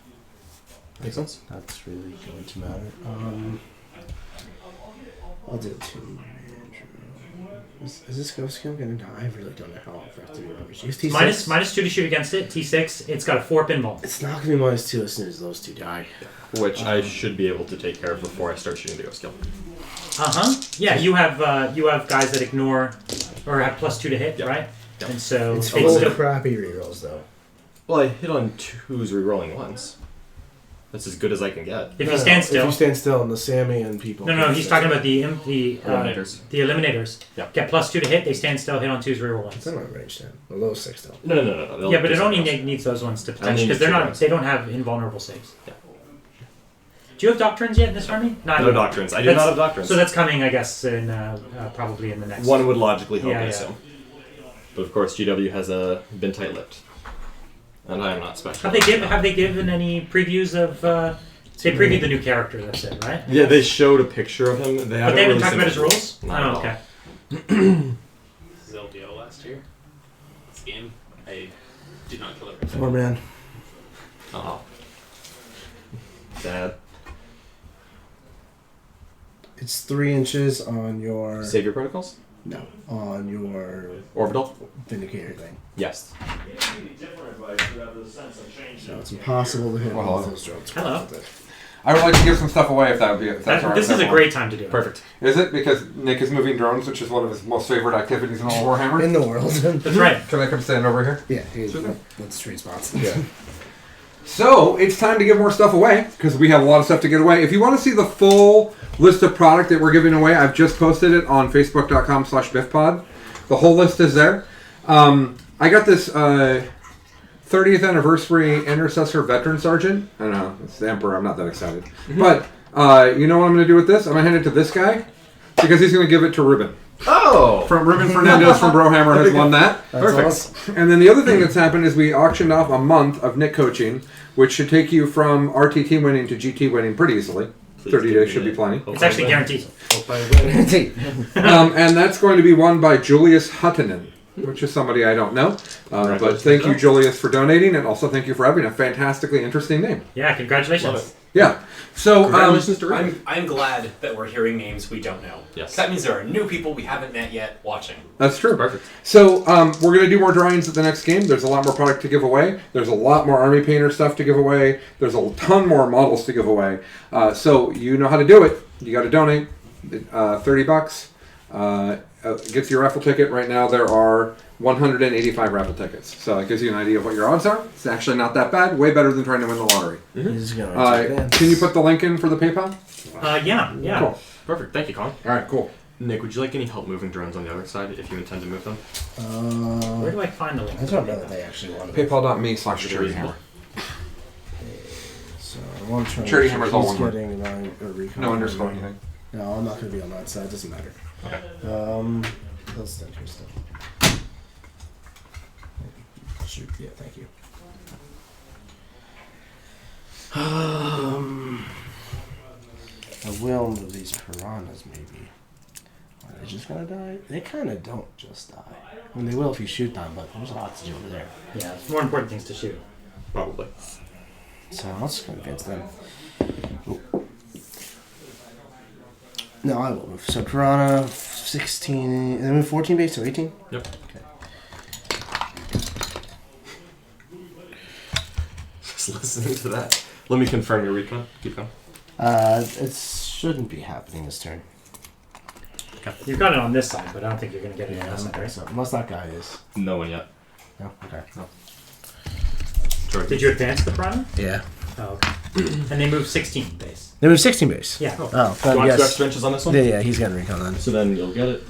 Makes sense. That's really going to matter. I'll do a 2-man drone. Is this ghost kill gonna die? I really don't know how effective your army is. T6? Minus 2 to shoot against it. T6. It's got a 4 pinball. It's not gonna be -2 as soon as those 2 die. Which I should be able to take care of before I start shooting the ghost kill. Yeah, you have guys that ignore or have +2 to hit, Yeah. right? Yeah. And so It's it's full still- of crappy rerolls though. Well, I hit on 2s rerolling once. That's as good as I can get. if you stand still. If you stand still, and the Sammy and people. No, he's talking about the Eliminators. The eliminators. Yeah. Get +2 to hit. They stand still. Hit on 2s, reroll It's 1s. not on range then. The low 6 still. No. They'll Yeah, but do it only something else. needs those ones to Only potential because needs 2 they're not. ones. They don't have invulnerable saves. Yeah. Do you have doctrines yet in this army? No doctrines. I do That's- not have doctrines. So that's coming, I guess, in probably in the next. One would logically hope, Yeah, I yeah. assume. But of course, GW has been tight-lipped, and I am not special. Have they given any previews of? They previewed the new character. That's it, right? Yeah, they showed a picture of him. They But they haven't really talked seen about his it. rules. Not Oh, at all. okay. This is LDO last year. This game, I did not kill everything. 4-man. Oh. Sad. It's 3 inches on your. Savior protocols? No, on your Orbital? Vindicator thing. Yes. So it's impossible to hit Well, all of hello. those drones. Hello. I would like to give some stuff away if that would be. If that's all right This with is a everyone. great time to do it. Perfect. Is it because Nick is moving drones, which is one of his most favorite activities in all Warhammer? In the world. That's right. Can I come stand over here? Yeah, that's 3 spots. Yeah. So it's time to give more stuff away because we have a lot of stuff to give away. If you want to see the full list of product that we're giving away, I've just posted it on facebook.com/biffpod. The whole list is there. I got this 30th anniversary Intercessor Veteran Sergeant. I don't know, it's the Emperor. I'm not that excited. But you know what I'm going to do with this? I'm going to hand it to this guy because he's going to give it to Ruben. Oh! From Ruben Fernandez from Brohammer has won that. Perfect. Awesome. And then the other thing that's happened is we auctioned off a month of Nick coaching, which should take you from RTT winning to GT winning pretty easily. 30 days should be plenty. It's actually guaranteed. And that's going to be won by Julius Huttunen, which is somebody I don't know. But thank you, Julius, for donating, and also thank you for having a fantastically interesting name. Yeah, congratulations. Love it. Yeah. So, Congratulations to Ruben. I'm glad that we're hearing names we don't know. Yes. That means there are new people we haven't met yet watching. that's true. Perfect. So, we're going to do more drawings at the next game. There's a lot more product to give away. There's a lot more Army Painter stuff to give away. There's a ton more models to give away. So, you know how to do it. You got to donate. $30. Gets you a raffle ticket. Right now, there are 185 raffle tickets. So, it gives you an idea of what your odds are. It's actually not that bad. Way better than trying to win the lottery. He's gonna Can you put the link in for the PayPal? Yeah. Cool. Perfect. Thank you, Colin. All right, cool. Nick, would you like any help moving drones on the other side if you intend to move them? Where do I find the link? I don't know that they actually want to. PayPal.me/CharityHammer. So I'm trying Charity to Hammer's all one word. getting a recon. No underscore anything. No, I'm not going to be on that side. Doesn't matter. Okay. Let's send your stuff. Shoot. Yeah, thank you. I will move these piranhas, maybe. Are they just gonna die? They kind of don't just die. I mean, they will if you shoot them, but there's oxygen over there. Yeah, it's more important things to shoot. Probably. So I'll just go against them. Ooh. No, I will move. So piranha, 16, and then move 14 base to 18? Yep. Okay. Just listening to that. Let me confirm your recon. Keep going. It shouldn't be happening this turn. You've got it on this side, but I don't think you're going to get it on I this don't side, think right? so. Unless that guy is. No one yet. No? Okay. Sure. Did you advance the piranha? Yeah. Oh, okay. And they move 16 base. They move 16 base. Yeah. Oh, Do you then want 2 yes. extra inches on this one? Yeah, he's getting recon then. So then you'll get it.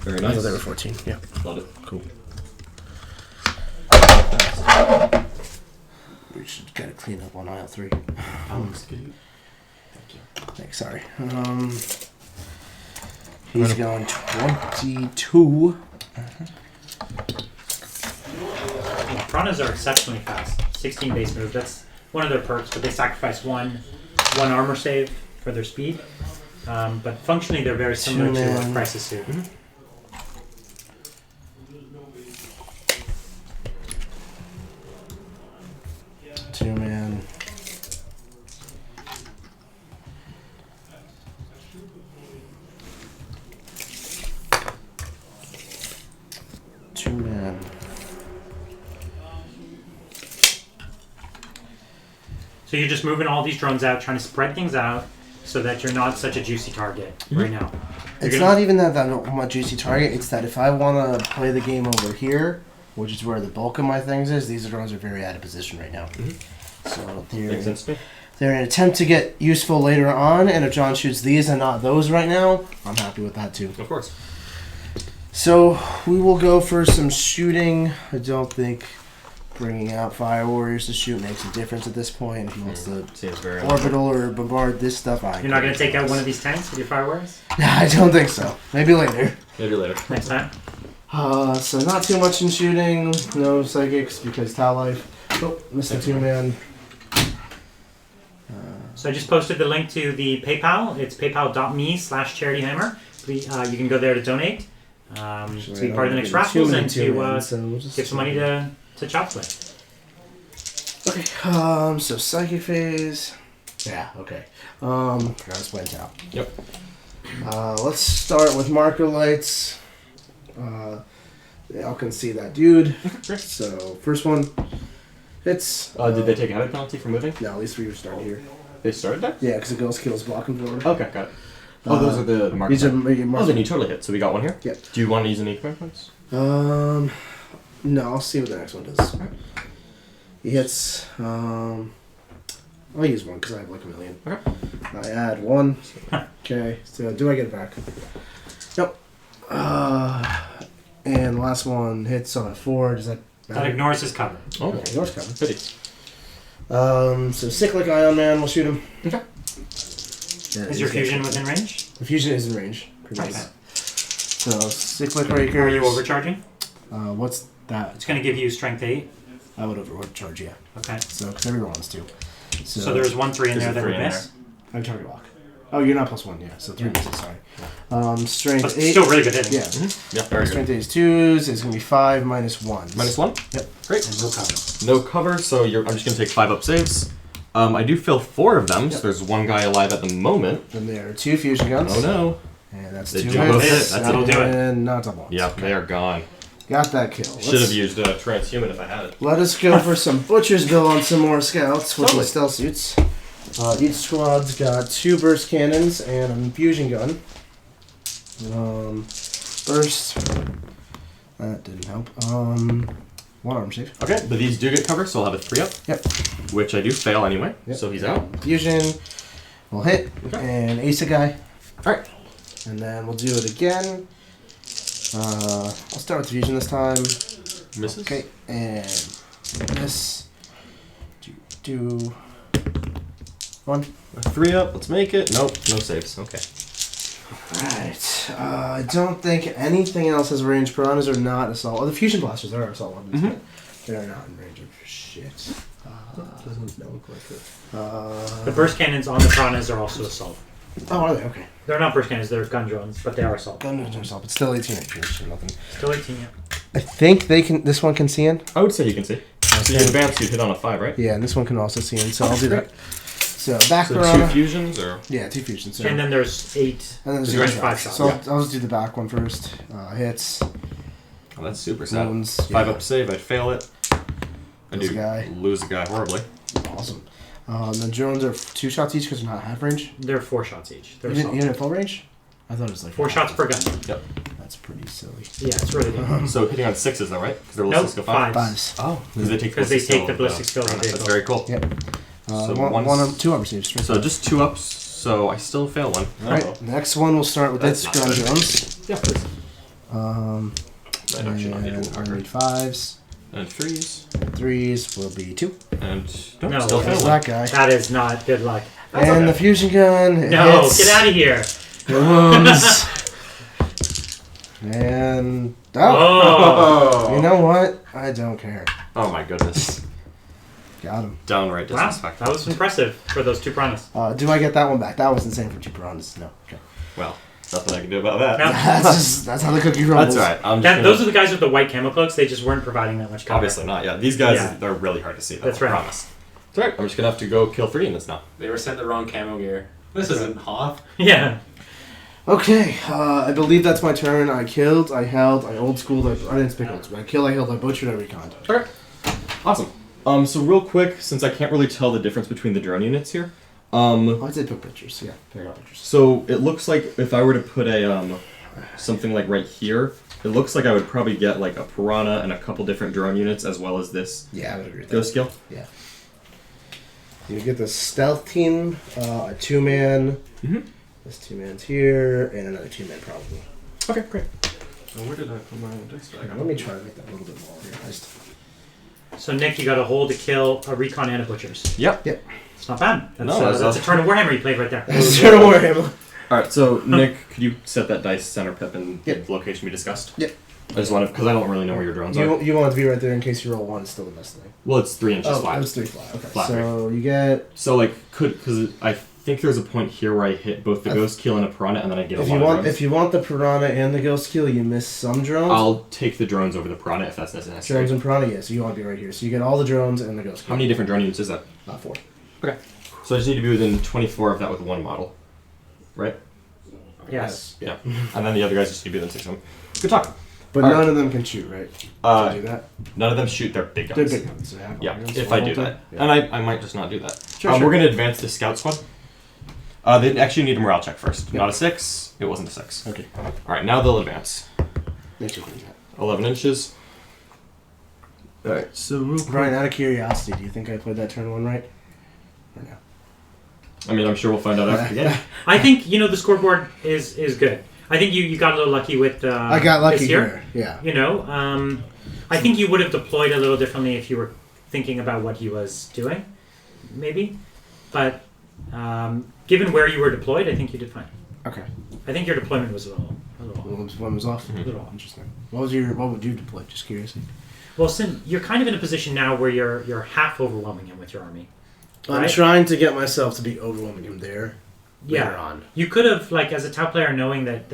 Very nice. Oh, they were 14. Yeah. Love it. Cool. We should get a clean up on aisle 3. Thank you. Thanks, sorry. He's going 22. Piranhas are exceptionally fast. 16 base move. That's one of their perks, but they sacrifice one armor save for their speed. But functionally, they're very similar to a Two-man. Crisis Suit. Two-man. Two-man. So you're just moving all these drones out, trying to spread things out so that you're not such a juicy target right now. You're It's gonna- not even that I don't want a juicy target. It's that if I want to play the game over here, which is where the bulk of my things is, these drones are very out of position right now. So Makes sense to me. they're an attempt to get useful later on, and if John shoots these and not those right now, I'm happy with that too. Of course. So we will go for some shooting. I don't think bringing out Fire Warriors to shoot makes a difference at this point. If he wants to Seems very orbital or bombard this stuff, You're not going to take out one of these tanks with your fireworks I don't think so. Maybe later. Maybe later. next time? So not too much in shooting. No psychics because Tau Life. Oh, missed the two-man. So I just posted the link to the PayPal. It's paypal.me/charityhammer. You can go there to donate, to be part of the next raffles, and to give some money to Chops with. Okay. So psychic phase. Yeah. Okay. Forgot to explain Tau. Yep. Let's start with marker lights. Y'all can see that dude. So first one, hits. Did they take a heavy penalty for moving? No, at least we started here. They started that? Yeah, because the ghost kills blocking forward. Okay, got it. Oh, those are the markers. These are Oh, markers. then you totally hit. So we got one here? Yep. Do you want to use any equipment points? No, I'll see what the next one does. He hits. I'll use one because I have like a million. Okay. I add one. Okay. So do I get it back? Nope. And the last one hits on a 4. Does that matter? That ignores his cover. Oh, Okay, yours covered. pity. So Cyclic Ion Man, we'll shoot him. Okay. Is your fusion within range? The fusion is in range. Pretty Okay. nice. So Cyclic Breakers. Are you overcharging? What's that? It's going to give you strength 8. I would overcharge, yeah. Okay. So, because everyone wants to. So there's 1 3 in There's there a that 3 would in miss. I have target lock. Oh, you're not +1, yeah. So 3 misses, sorry. Strength But 8. still really good hitting. Yeah. Yeah, very good. Strength 8 is 2s. It's going to be 5 minus 1. -1? Yep. Great. And no cover. No cover, so I'm just going to take 5 up saves. I do fill 4 of them, Yep. so there's 1 guy alive at the moment. Then there are 2 fusion guns. Oh no. And that's They 2 do both hits. hit. That'll do it. And not double ones. Yeah, they are gone. Got that kill. Should have used transhuman if I had it. Let us go for some Butcher's Bill on some more scouts with Totally. the stealth suits. Each squad's got 2 burst cannons and an infusion gun. Burst. That didn't help. 1 arm save. Okay, but these do get cover, so I'll have a 3 up. Yep. Which I do fail anyway, Yep. so he's out. Fusion. We'll hit. Okay. And ace a guy. Alright. And then we'll do it again. I'll start with the fusion this time. Misses. Okay. And this. Do 1. A 3 up, let's make it. Nope, no saves. Okay. Right. I don't think anything else has range. Piranhas are not assault. Oh, the fusion blasters are assault weapons, but they're not in range of shit. Doesn't look like it. The burst cannons on the piranhas are also assault. Oh, are they? Okay. They're not burst cannons, they're gun drones, but they are assault. Gun are assault, but still 18 HP. So nothing. Still 18, yeah. I think they can. This one can see in. I would say you can see. So you advance, you hit on a 5, right? Yeah, and this one can also see in. So I'll do that. So back So piranha. 2 fusions, or? Yeah, 2 fusions. So. And then there's 8. And then there's There's 5 5 shots. shots. So I'll just do the back one first. Hits. Oh, that's super sad. Wounds. 5 yeah. up save, I'd fail it. I Lose do a guy. lose a guy horribly. Awesome. The drones are 2 shots each because they're not half range. They're 4 shots each. They're Even, assault. even at full range? I thought it was like 4 shots per gun. Yep. That's pretty silly. Yeah, it's really good. So hitting on 6s though, right? Because their Nope, ballistics go 5. 5s. Oh, because they take Because they take the ballistic ballistic skill of the That's vehicle. very cool. Yep. So one, 2 armor saves. So just 2 ups, so I still fail 1. Alright, next one we'll start with That's this not gun good. drones. Yeah, please. And I'd actually not need to I'll marker. need 5s. And 3s. 3s will be 2. And No, still There's fail 1. that guy. That is not good luck. And the fusion gun. It No, hits. get out of here. Wounds. And Oh. you know what? I don't care. Oh my goodness. Got him. Downright Wow, disrespectful. that was impressive for those 2 piranhas. Do I get that one back? That was insane for 2 piranhas. No. Okay. Well, nothing I can do about that. No. That's how the cookie crumbles. That's alright. I'm just That, gonna, those are the guys with the white camo cloaks. They just weren't providing that much cover. obviously not. Yeah, these guys Yeah. they're really hard to see. Though, That's I right. promise. It's alright. I'm just gonna have to go kill 3 in this now. They were sent the wrong camo gear. This isn't Hoth. Yeah. Okay, I believe that's my turn. I killed, I held, I old schooled, I didn't speak old school. I killed, I held, I butchered, I reconned. Okay. Awesome. So real quick, since I can't really tell the difference between the drone units here, I did put pictures, yeah. I got pictures. so it looks like if I were to put a something like right here, it looks like I would probably get like a piranha and a couple different drone units as well as this Yeah, I would agree with ghost skill. Yeah. You get the stealth team, a 2-man. Mhm. This 2-man's here, and another 2-man probably. Okay, great. So where did I put my dice bag? Let me try to make that a little bit more organized. So, Nick, you got a hold to kill a recon and a butchers. Yep. Yep. It's not bad. That's, No, that's a turn of Warhammer you played right there. That's Turn of Warhammer. All right. So Nick, could you set that dice center pip in Yep. the location we discussed? Yep. I just want to because I don't really know where your drones are. You want it to be right there in case you roll 1, it's still the best thing. Well, it's 3 inches Oh, flat. it was 3 flat. Okay, Flat, so you get... So like because I think there's a point here where I hit both the ghost kill and a piranha, and then I get a lot of drones. If you want the piranha and the ghost kill, you miss some drones. I'll take the drones over the piranha if that's necessary. Drones and piranha, yeah. So you want to be right here. So you get all the drones and the ghost kill. How many different drone units is that? 4. Okay. So I just need to be within 24 of that with 1 model, right? Yes. Yeah. And then the other guys just need to be within 6 of them. Good talk. But All none right. of them can shoot, right? If you do that. None of them shoot their big They're guns. big guns. So have Yeah, guns, if one I do bolter. that. Yeah. And I might just not do that. Sure, We're sure. going to advance the scout squad. They actually need a morale check first. Yep. Not a 6. It wasn't a 6. Okay. All right, now they'll advance. Nature cleans that. 11 inches. Alright, so real quick. Brian, out of curiosity, do you think I played that turn 1 right? Or no? I mean, I'm sure we'll find out after the game. I think the scoreboard is good. I think you got a little lucky with. I got lucky this year. here. Yeah. I think you would have deployed a little differently if you were thinking about what he was doing, maybe. But given where you were deployed, I think you did fine. Okay. I think your deployment was a little One was off. a little off. Interesting. What would you deploy? Just curious. Well, Sin, you're kind of in a position now where you're half overwhelming him with your army. I'm Right? trying to get myself to be overwhelming him there. Later on. You could have, as a top player, knowing that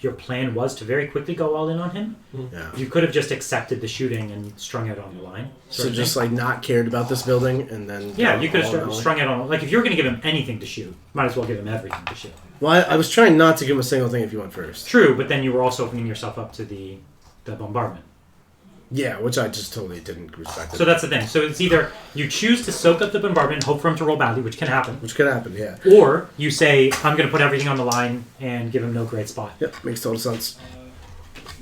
your plan was to very quickly go all in on him, Yeah. you could have just accepted the shooting and strung out on the line. So just not cared about this building and then. Yeah, you could have all strung out on. If you were going to give him anything to shoot, might as well give him everything to shoot. Well, I was trying not to give him a single thing if you went first. True, but then you were also opening yourself up to the bombardment. Yeah, which I just totally didn't respect. So that's the thing. So it's either you choose to soak up the bombardment and hope for him to roll badly, which can happen, Which could happen, yeah. or you say, I'm going to put everything on the line and give him no great spot. Yep, makes total sense.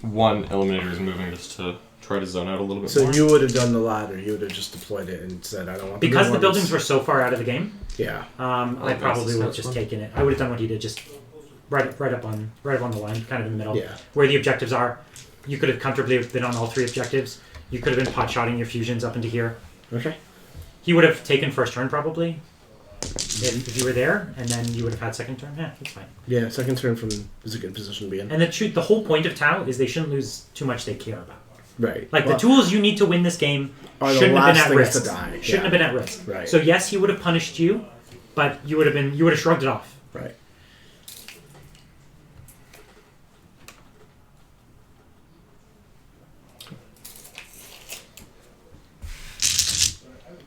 One eliminator is moving just to try to zone out a little bit So more. you would have done the latter. You would have just deployed it and said, I don't want Because the bombardments." buildings were so far out of the game, Yeah. I that's probably would have the just one. taken it. I would have done what he did, just right up on the line, kind of in the middle, Yeah. where the objectives are. You could have comfortably been on all 3 objectives. You could have been pot-shotting your fusions up into here. Okay. He would have taken first turn probably, if you were there, and then you would have had second turn. Yeah, that's fine. Yeah, second turn from is a good position to be in. And the whole point of Tau is they shouldn't lose too much they care about. Right. The tools you need to win this game Are the shouldn't have been last at things risk. to die, Shouldn't yeah. have been at risk. Right. So yes, he would have punished you, but you would have shrugged it off. Right.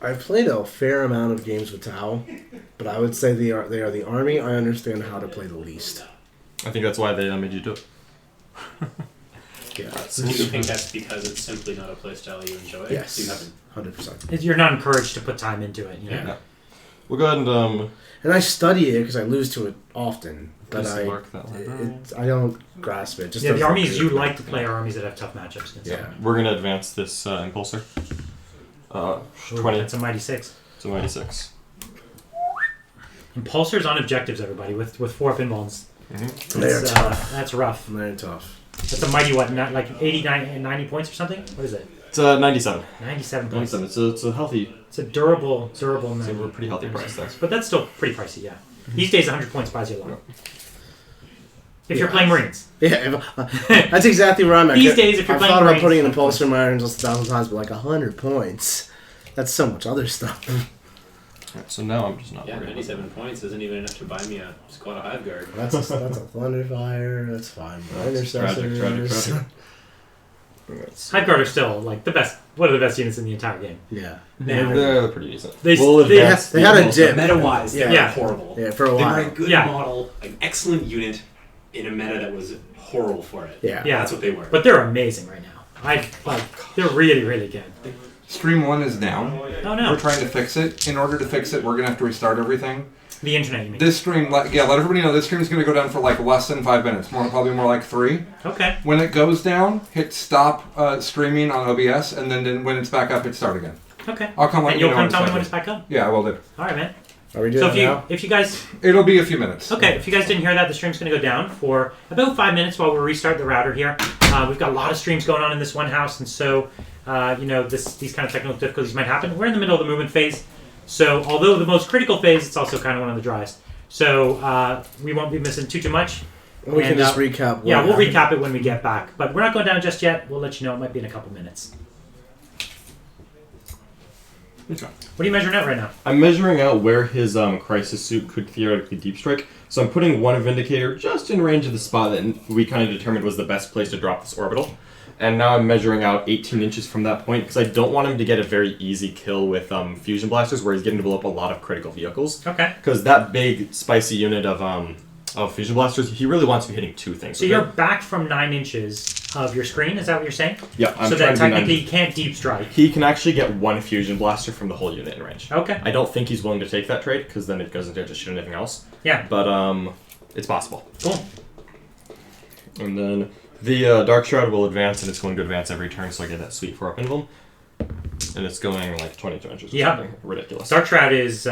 I've played a fair amount of games with Tau, but I would say they are the army I understand how to play the least. I think that's why they made you do it. Yeah. Do you think that's because it's simply not a playstyle you enjoy? Yes. You haven't. 100%. You're not encouraged to put time into it. You know? Yeah. We'll go ahead and And I study it because I lose to it often, but just I mark that one. I don't grasp it. Just Yeah, the doesn't armies appeal you to me. like to play are armies that have tough matchups against. Yeah. We're gonna advance this impulsor. 20. That's a mighty 6. So 96. Impulsors on objectives, everybody, with 4 pinballs. They're tough. That's rough. They're tough. That's a mighty what? Not like 89, 90 points or something? What is it? It's 97. 97 points. 97. It's a healthy. It's a durable. It's a 90 pretty healthy price there. But that's still pretty pricey, yeah. These days, 100 points buys you a lot. If you're playing Marines. Yeah, that's exactly where I'm at. These days, if you're I've playing thought about Marines, putting an 100 impulsor in my irons just 1,000 times, but 100 points. That's so much other stuff. Alright, so now I'm just not Yeah, worried. 97 points isn't even enough to buy me a squad of Hive Guard. That's a Thunderfire. That's fine. But Tragic. Hive Guard are still like one of the best units in the entire game. Yeah. They're pretty decent. They advance they had the a impulsor. dip. Meta-wise, they Yeah. were horrible. Yeah, for a They were while. a good Yeah. model, an excellent unit in a meta that was horrible for it. Yeah. Yeah. That's what they were. But they're amazing right now. They're really, really good. Stream 1 is down. Oh no. We're trying to fix it. In order to fix it, we're going to have to restart everything. The internet, you mean? This stream, let everybody know this stream is going to go down for less than 5 minutes. Probably more like 3. Okay. When it goes down, hit stop streaming on OBS, and then when it's back up, hit start again. Okay. I'll come let And you you'll know come tell me when it's it's back up? Yeah, I will do. All right, man. Are we So doing it now? if you guys It'll be a few minutes. Okay, if you guys didn't hear that, the stream's going to go down for about 5 minutes while we restart the router here. We've got a lot of streams going on in this one house, and so, these kind of technical difficulties might happen. We're in the middle of the movement phase, so although the most critical phase, it's also kind of one of the driest. So we won't be missing too much. We can And, just recap. Yeah, what we'll happened. recap it when we get back. But we're not going down just yet. We'll let you know. It might be in a couple minutes. Okay. What are you measuring out right now? I'm measuring out where his crisis suit could theoretically deep strike. So I'm putting one Vindicator just in range of the spot that we kind of determined was the best place to drop this orbital. And now I'm measuring out 18 inches from that point because I don't want him to get a very easy kill with fusion blasters where he's getting to blow up a lot of critical vehicles. Okay. Because that big spicy unit of fusion blasters, he really wants to be hitting 2 things. So you're back from 9 inches of your screen. Is that what you're saying? Yeah, I'm so trying that to be technically 90. he can't deep strike. He can actually get 1 fusion blaster from the whole unit in range. Okay. I don't think he's willing to take that trade because then it goes into just shoot anything else. Yeah. But it's possible. Cool. And then the Dark Shroud will advance, and it's going to advance every turn, so I get that sweet 4-up invuln. and it's going like 22 inches or Yeah. something ridiculous. Dark Shroud is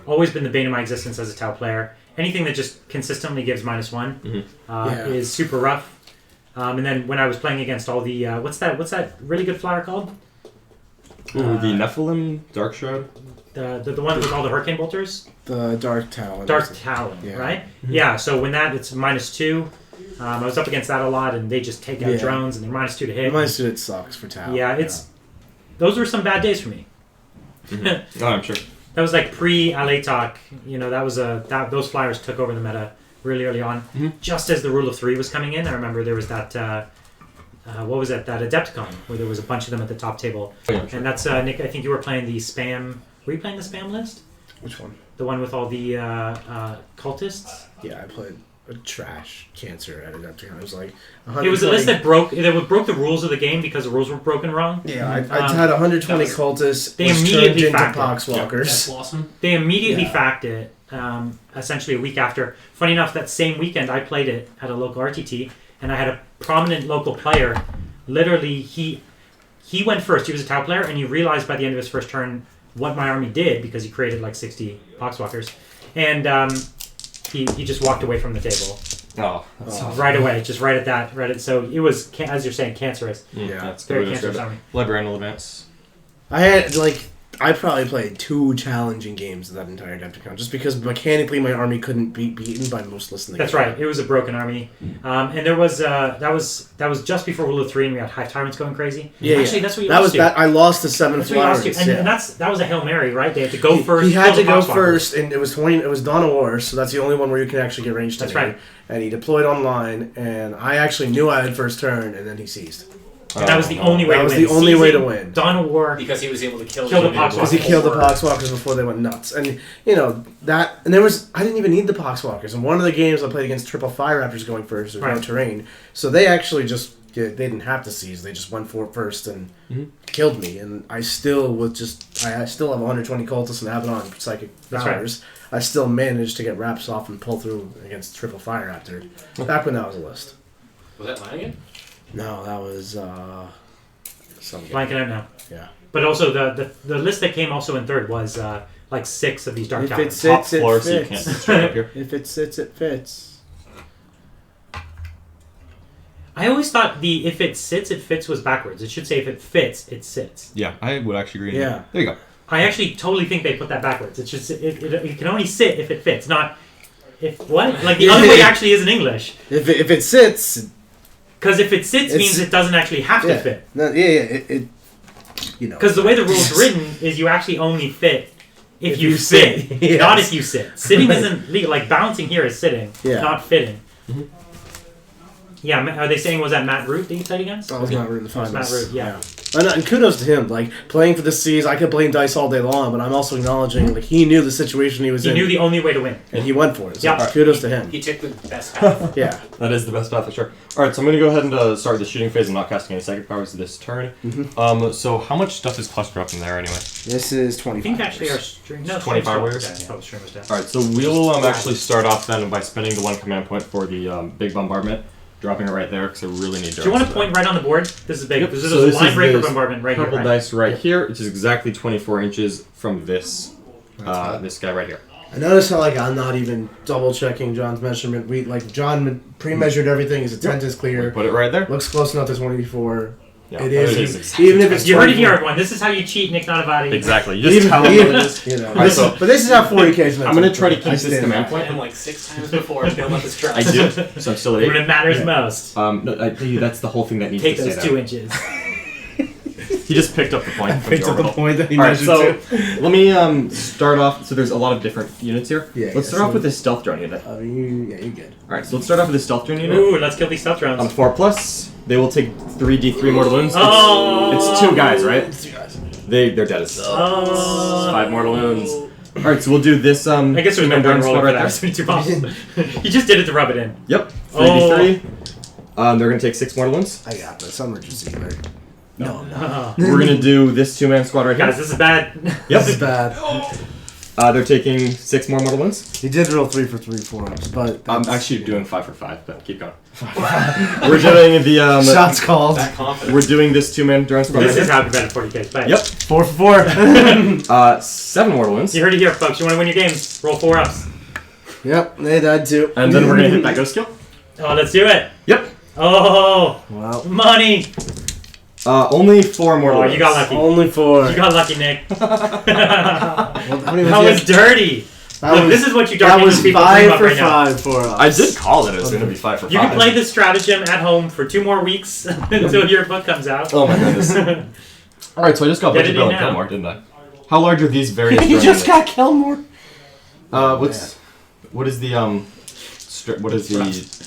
always been the bane of my existence as a Tau player. Anything that just consistently gives -1 is super rough. And then when I was playing against all the what's that really good flyer called? Ooh, the Nephilim Dark Shroud. The one with all the Hurricane Bolters? The Dark Talon. Dark Talon, Yeah. right? Yeah, so when it's -2, I was up against that a lot, and they just take out drones, and they're -2 to hit. -2 it sucks for Tau. Yeah, those were some bad days for me. Oh, I'm sure. That was like pre-LA Talk. You know, those flyers took over the meta really early on. Just as the Rule of 3 was coming in, I remember there was that, what was that Adepticon, where there was a bunch of them at the top table. Oh, yeah, sure. And that's, Nick, I think you were playing the spam, were you playing the spam list? Which one? The one with all the cultists? Yeah, I played a trash cancer at Adepticon. It was like It was a list that broke the rules of the game because the rules were broken wrong. Yeah, I had 120 cultists. They was immediately turned into fact it. poxwalkers. That's awesome. They immediately Yeah. fact it, essentially a week after. Funny enough, that same weekend I played it at a local RTT, and I had a prominent local player. Literally, he went first. He was a Tau player, and he realized by the end of his first turn what my army did because he created like 60 Poxwalkers, and he just walked away from the table Oh, that's right away, just right at that. So it was, as you're saying, cancerous. Yeah. That's Very good. cancerous army. Librarian Advance. I probably played 2 challenging games of that entire Adepticon, just because mechanically my army couldn't be beaten by most lists in the That's game. right. It was a broken army, and there was that was just before Rule of 3, and we had Hive Tyrants going crazy. Yeah, Actually, that's what you that lost was to. bad. I lost to 7 That's what you lost flowers. to, and that was a Hail Mary, right? They had to go first. He had kill to the go Poxwalkers. first, and it was 20. It was Dawn of War, so that's the only one where you can actually get ranged. That's today. right. And he deployed online, and I actually knew I had first turn, and then he seized. And that was the only way That to was win. the only way to Seizing win. Dawn of War. Because he was able to kill Kill the units Poxwalkers. Because he killed the before- Poxwalkers before they went nuts, and you know that. And there was I didn't even need the Poxwalkers. And one of the games I played against triple Fire Raptors going first, there's no Right. terrain, so they actually just they didn't have to seize. They just went for it first and killed me. And I still I still have 120 cultists and Abaddon psychic That's right. powers. I still managed to get wraps off and pull through against triple Fire Raptor. Back when that was a list. Was that Flanagan? No, that was some game. Blanking out now. Yeah. But also the list that came also in third was like 6 of these Dark If it Talons. Top sits, it floor, so you fits. can't straight up here. If it sits, it fits. I always thought if it sits, it fits was backwards. It should say if it fits, it sits. Yeah, I would actually agree. Yeah. There you go. I actually totally think they put that backwards. It should it can only sit if it fits, not if what? Like the other way actually is in English. If it sits, Because if it sits It's- means it doesn't actually have to yeah, fit. no, it you know. Because the way the rule's written is you actually only fit if you you sit, sit. Yes. not if you sit. Sitting isn't legal. Like balancing here is sitting, Yeah. not fitting. Yeah, are they saying was that Matt Root that you played against? I was not rooting the Matt finals. Root, yeah. And kudos to him. Like playing for the Seas, I could blame Dice all day long, but I'm also acknowledging like he knew the situation he was He in, knew the only way to win. and he went for it. So Yeah. kudos to him. He took the best path. Yeah. That is the best path for sure. Alright, so I'm going to go ahead and start the shooting phase. I'm not casting any psychic powers this turn. So how much stuff is clustered up in there anyway? This is I 25. think actually our string. No, 25 stream's warriors? still- Yeah, stream was Alright, so we'll actually start off then by spending the 1 command point for the big bombardment. Dropping it right there because I really need Do you want to to point right on the board? This is big. Yep. This is So a this line is breaker this bombardment right purple here. Right? dice right here, which is exactly 24 inches from this this guy right here. I noticed how like I'm not even double checking John's measurement. We like John pre-measured everything. His intent is clear. Put it right there. Looks close enough to 24. Yeah, It is. exactly Even if it's You heard it 24. here, everyone. This is how you cheat Nick Nanavati. Exactly. You just tell him what it is. You know, Alright, so but this is how 40k is meant I'm going to try to I keep this stand command by. point. Played him like 6 times before and build up his trust. I do. So I'm still at When 8. it matters most. No, that's the whole thing that needs Take to those stay 2 there. inches. He just picked up the point from Picked the up the orbital. point that he Alright, measured so to. let me start off. So there's a lot of different units here. Yeah, Let's start so- off with this stealth drone unit. Oh, you're good. Alright, so let's start off with this stealth drone unit. Ooh, let's kill these stealth drones. 4+. They will take 3d3 mortal wounds. Oh! It's 2 guys, right? It's you guys. They're dead as Oh. 5 mortal wounds. Alright, so we'll do this. I guess there's no command burn drone roll spot right there. 22 bombs. He just did it to rub it in. Yep. Oh. 3d3. They're gonna take 6 mortal wounds. I got this. Emergency alert. Oh. We're gonna do this 2-man squad right here. Guys, this is bad. Yep. This is bad. They're taking 6 more mortal wounds. He did roll 3 for 3 4-ups, but I'm actually doing 5 for 5, but keep going. We're doing the shots called. That confident. We're doing this 2-man endurance. This is how we bet at 40k. Bye. Yep. 4 for 4. 7 mortal wounds. You heard it here, folks. You want to win your games? Roll 4 ups. Yep, they died too. And then we're gonna hit that ghost skill. Oh, let's do it. Yep. Oh, Well, money. Only 4 mortal Oh, wounds. you got lucky. only 4. You got lucky, Nick. How many That was dirty. Look, this is what you Dark That was Ages people dream 5 of for right now. 5 for us. I did call it. It was gonna be 5 for 5. You can play this stratagem at home for 2 more weeks until your book comes out. Oh my goodness. Alright, so I just got Get Butcher it Bill in and now. Gilmore, didn't I? How large are these various You just drones? got Kelmore. What is the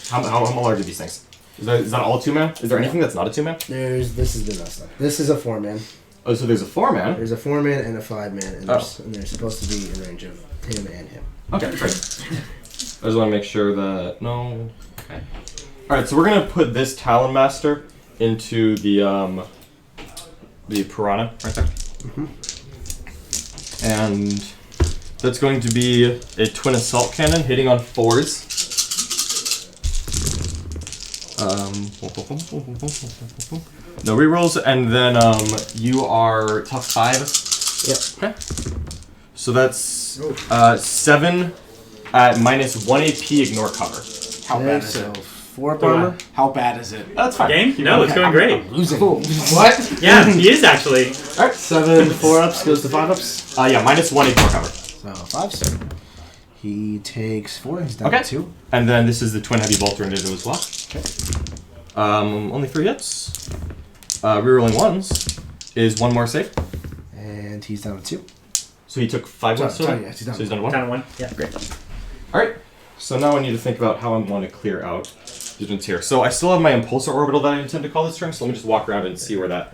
how large are these things? Is that all 2-man? Is there anything that's not a 2-man? This is the best stuff. This is a 4-man. Oh, so there's a 4-man. There's a 4-man and a 5-man, and, and they're supposed to be in range of him and him. Okay, great. I just want to make sure that no. Okay. All right, so we're gonna put this Talon Master into the Piranha right there, and that's going to be a twin assault cannon hitting on 4s. No rerolls, and then you are tough 5. Yep. Okay. So that's 7 at minus 1 AP. Ignore cover. How bad Okay, is so it? 4 up armor. How bad is it? That's fine. Game? No, it's going great. Losing. What? Yeah, he is actually. All right. 7 4-ups goes to 5-ups. Yeah, minus 1 AP cover. So 5-7. He takes 4. He's down Okay. to 2. And then this is the twin heavy bolter into as well. Okay. Only 3 hits. Rerolling 1s is 1 more save. And he's down to 2. So he took 5 wounds. Sorry, yes, he's down So he's to done 1. Down 1. Yeah. Great. All right. So now I need to think about how I want to clear out these ones here. So I still have my impulsor orbital that I intend to call this turn. So let me just walk around and see where that.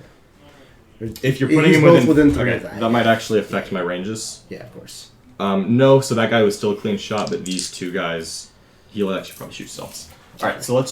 If you're putting He's him both within 3 okay, of that. that might actually affect my ranges. Yeah, of course. No, so that guy was still a clean shot, but these 2 guys, he'll actually probably shoot stealths. All right, so let's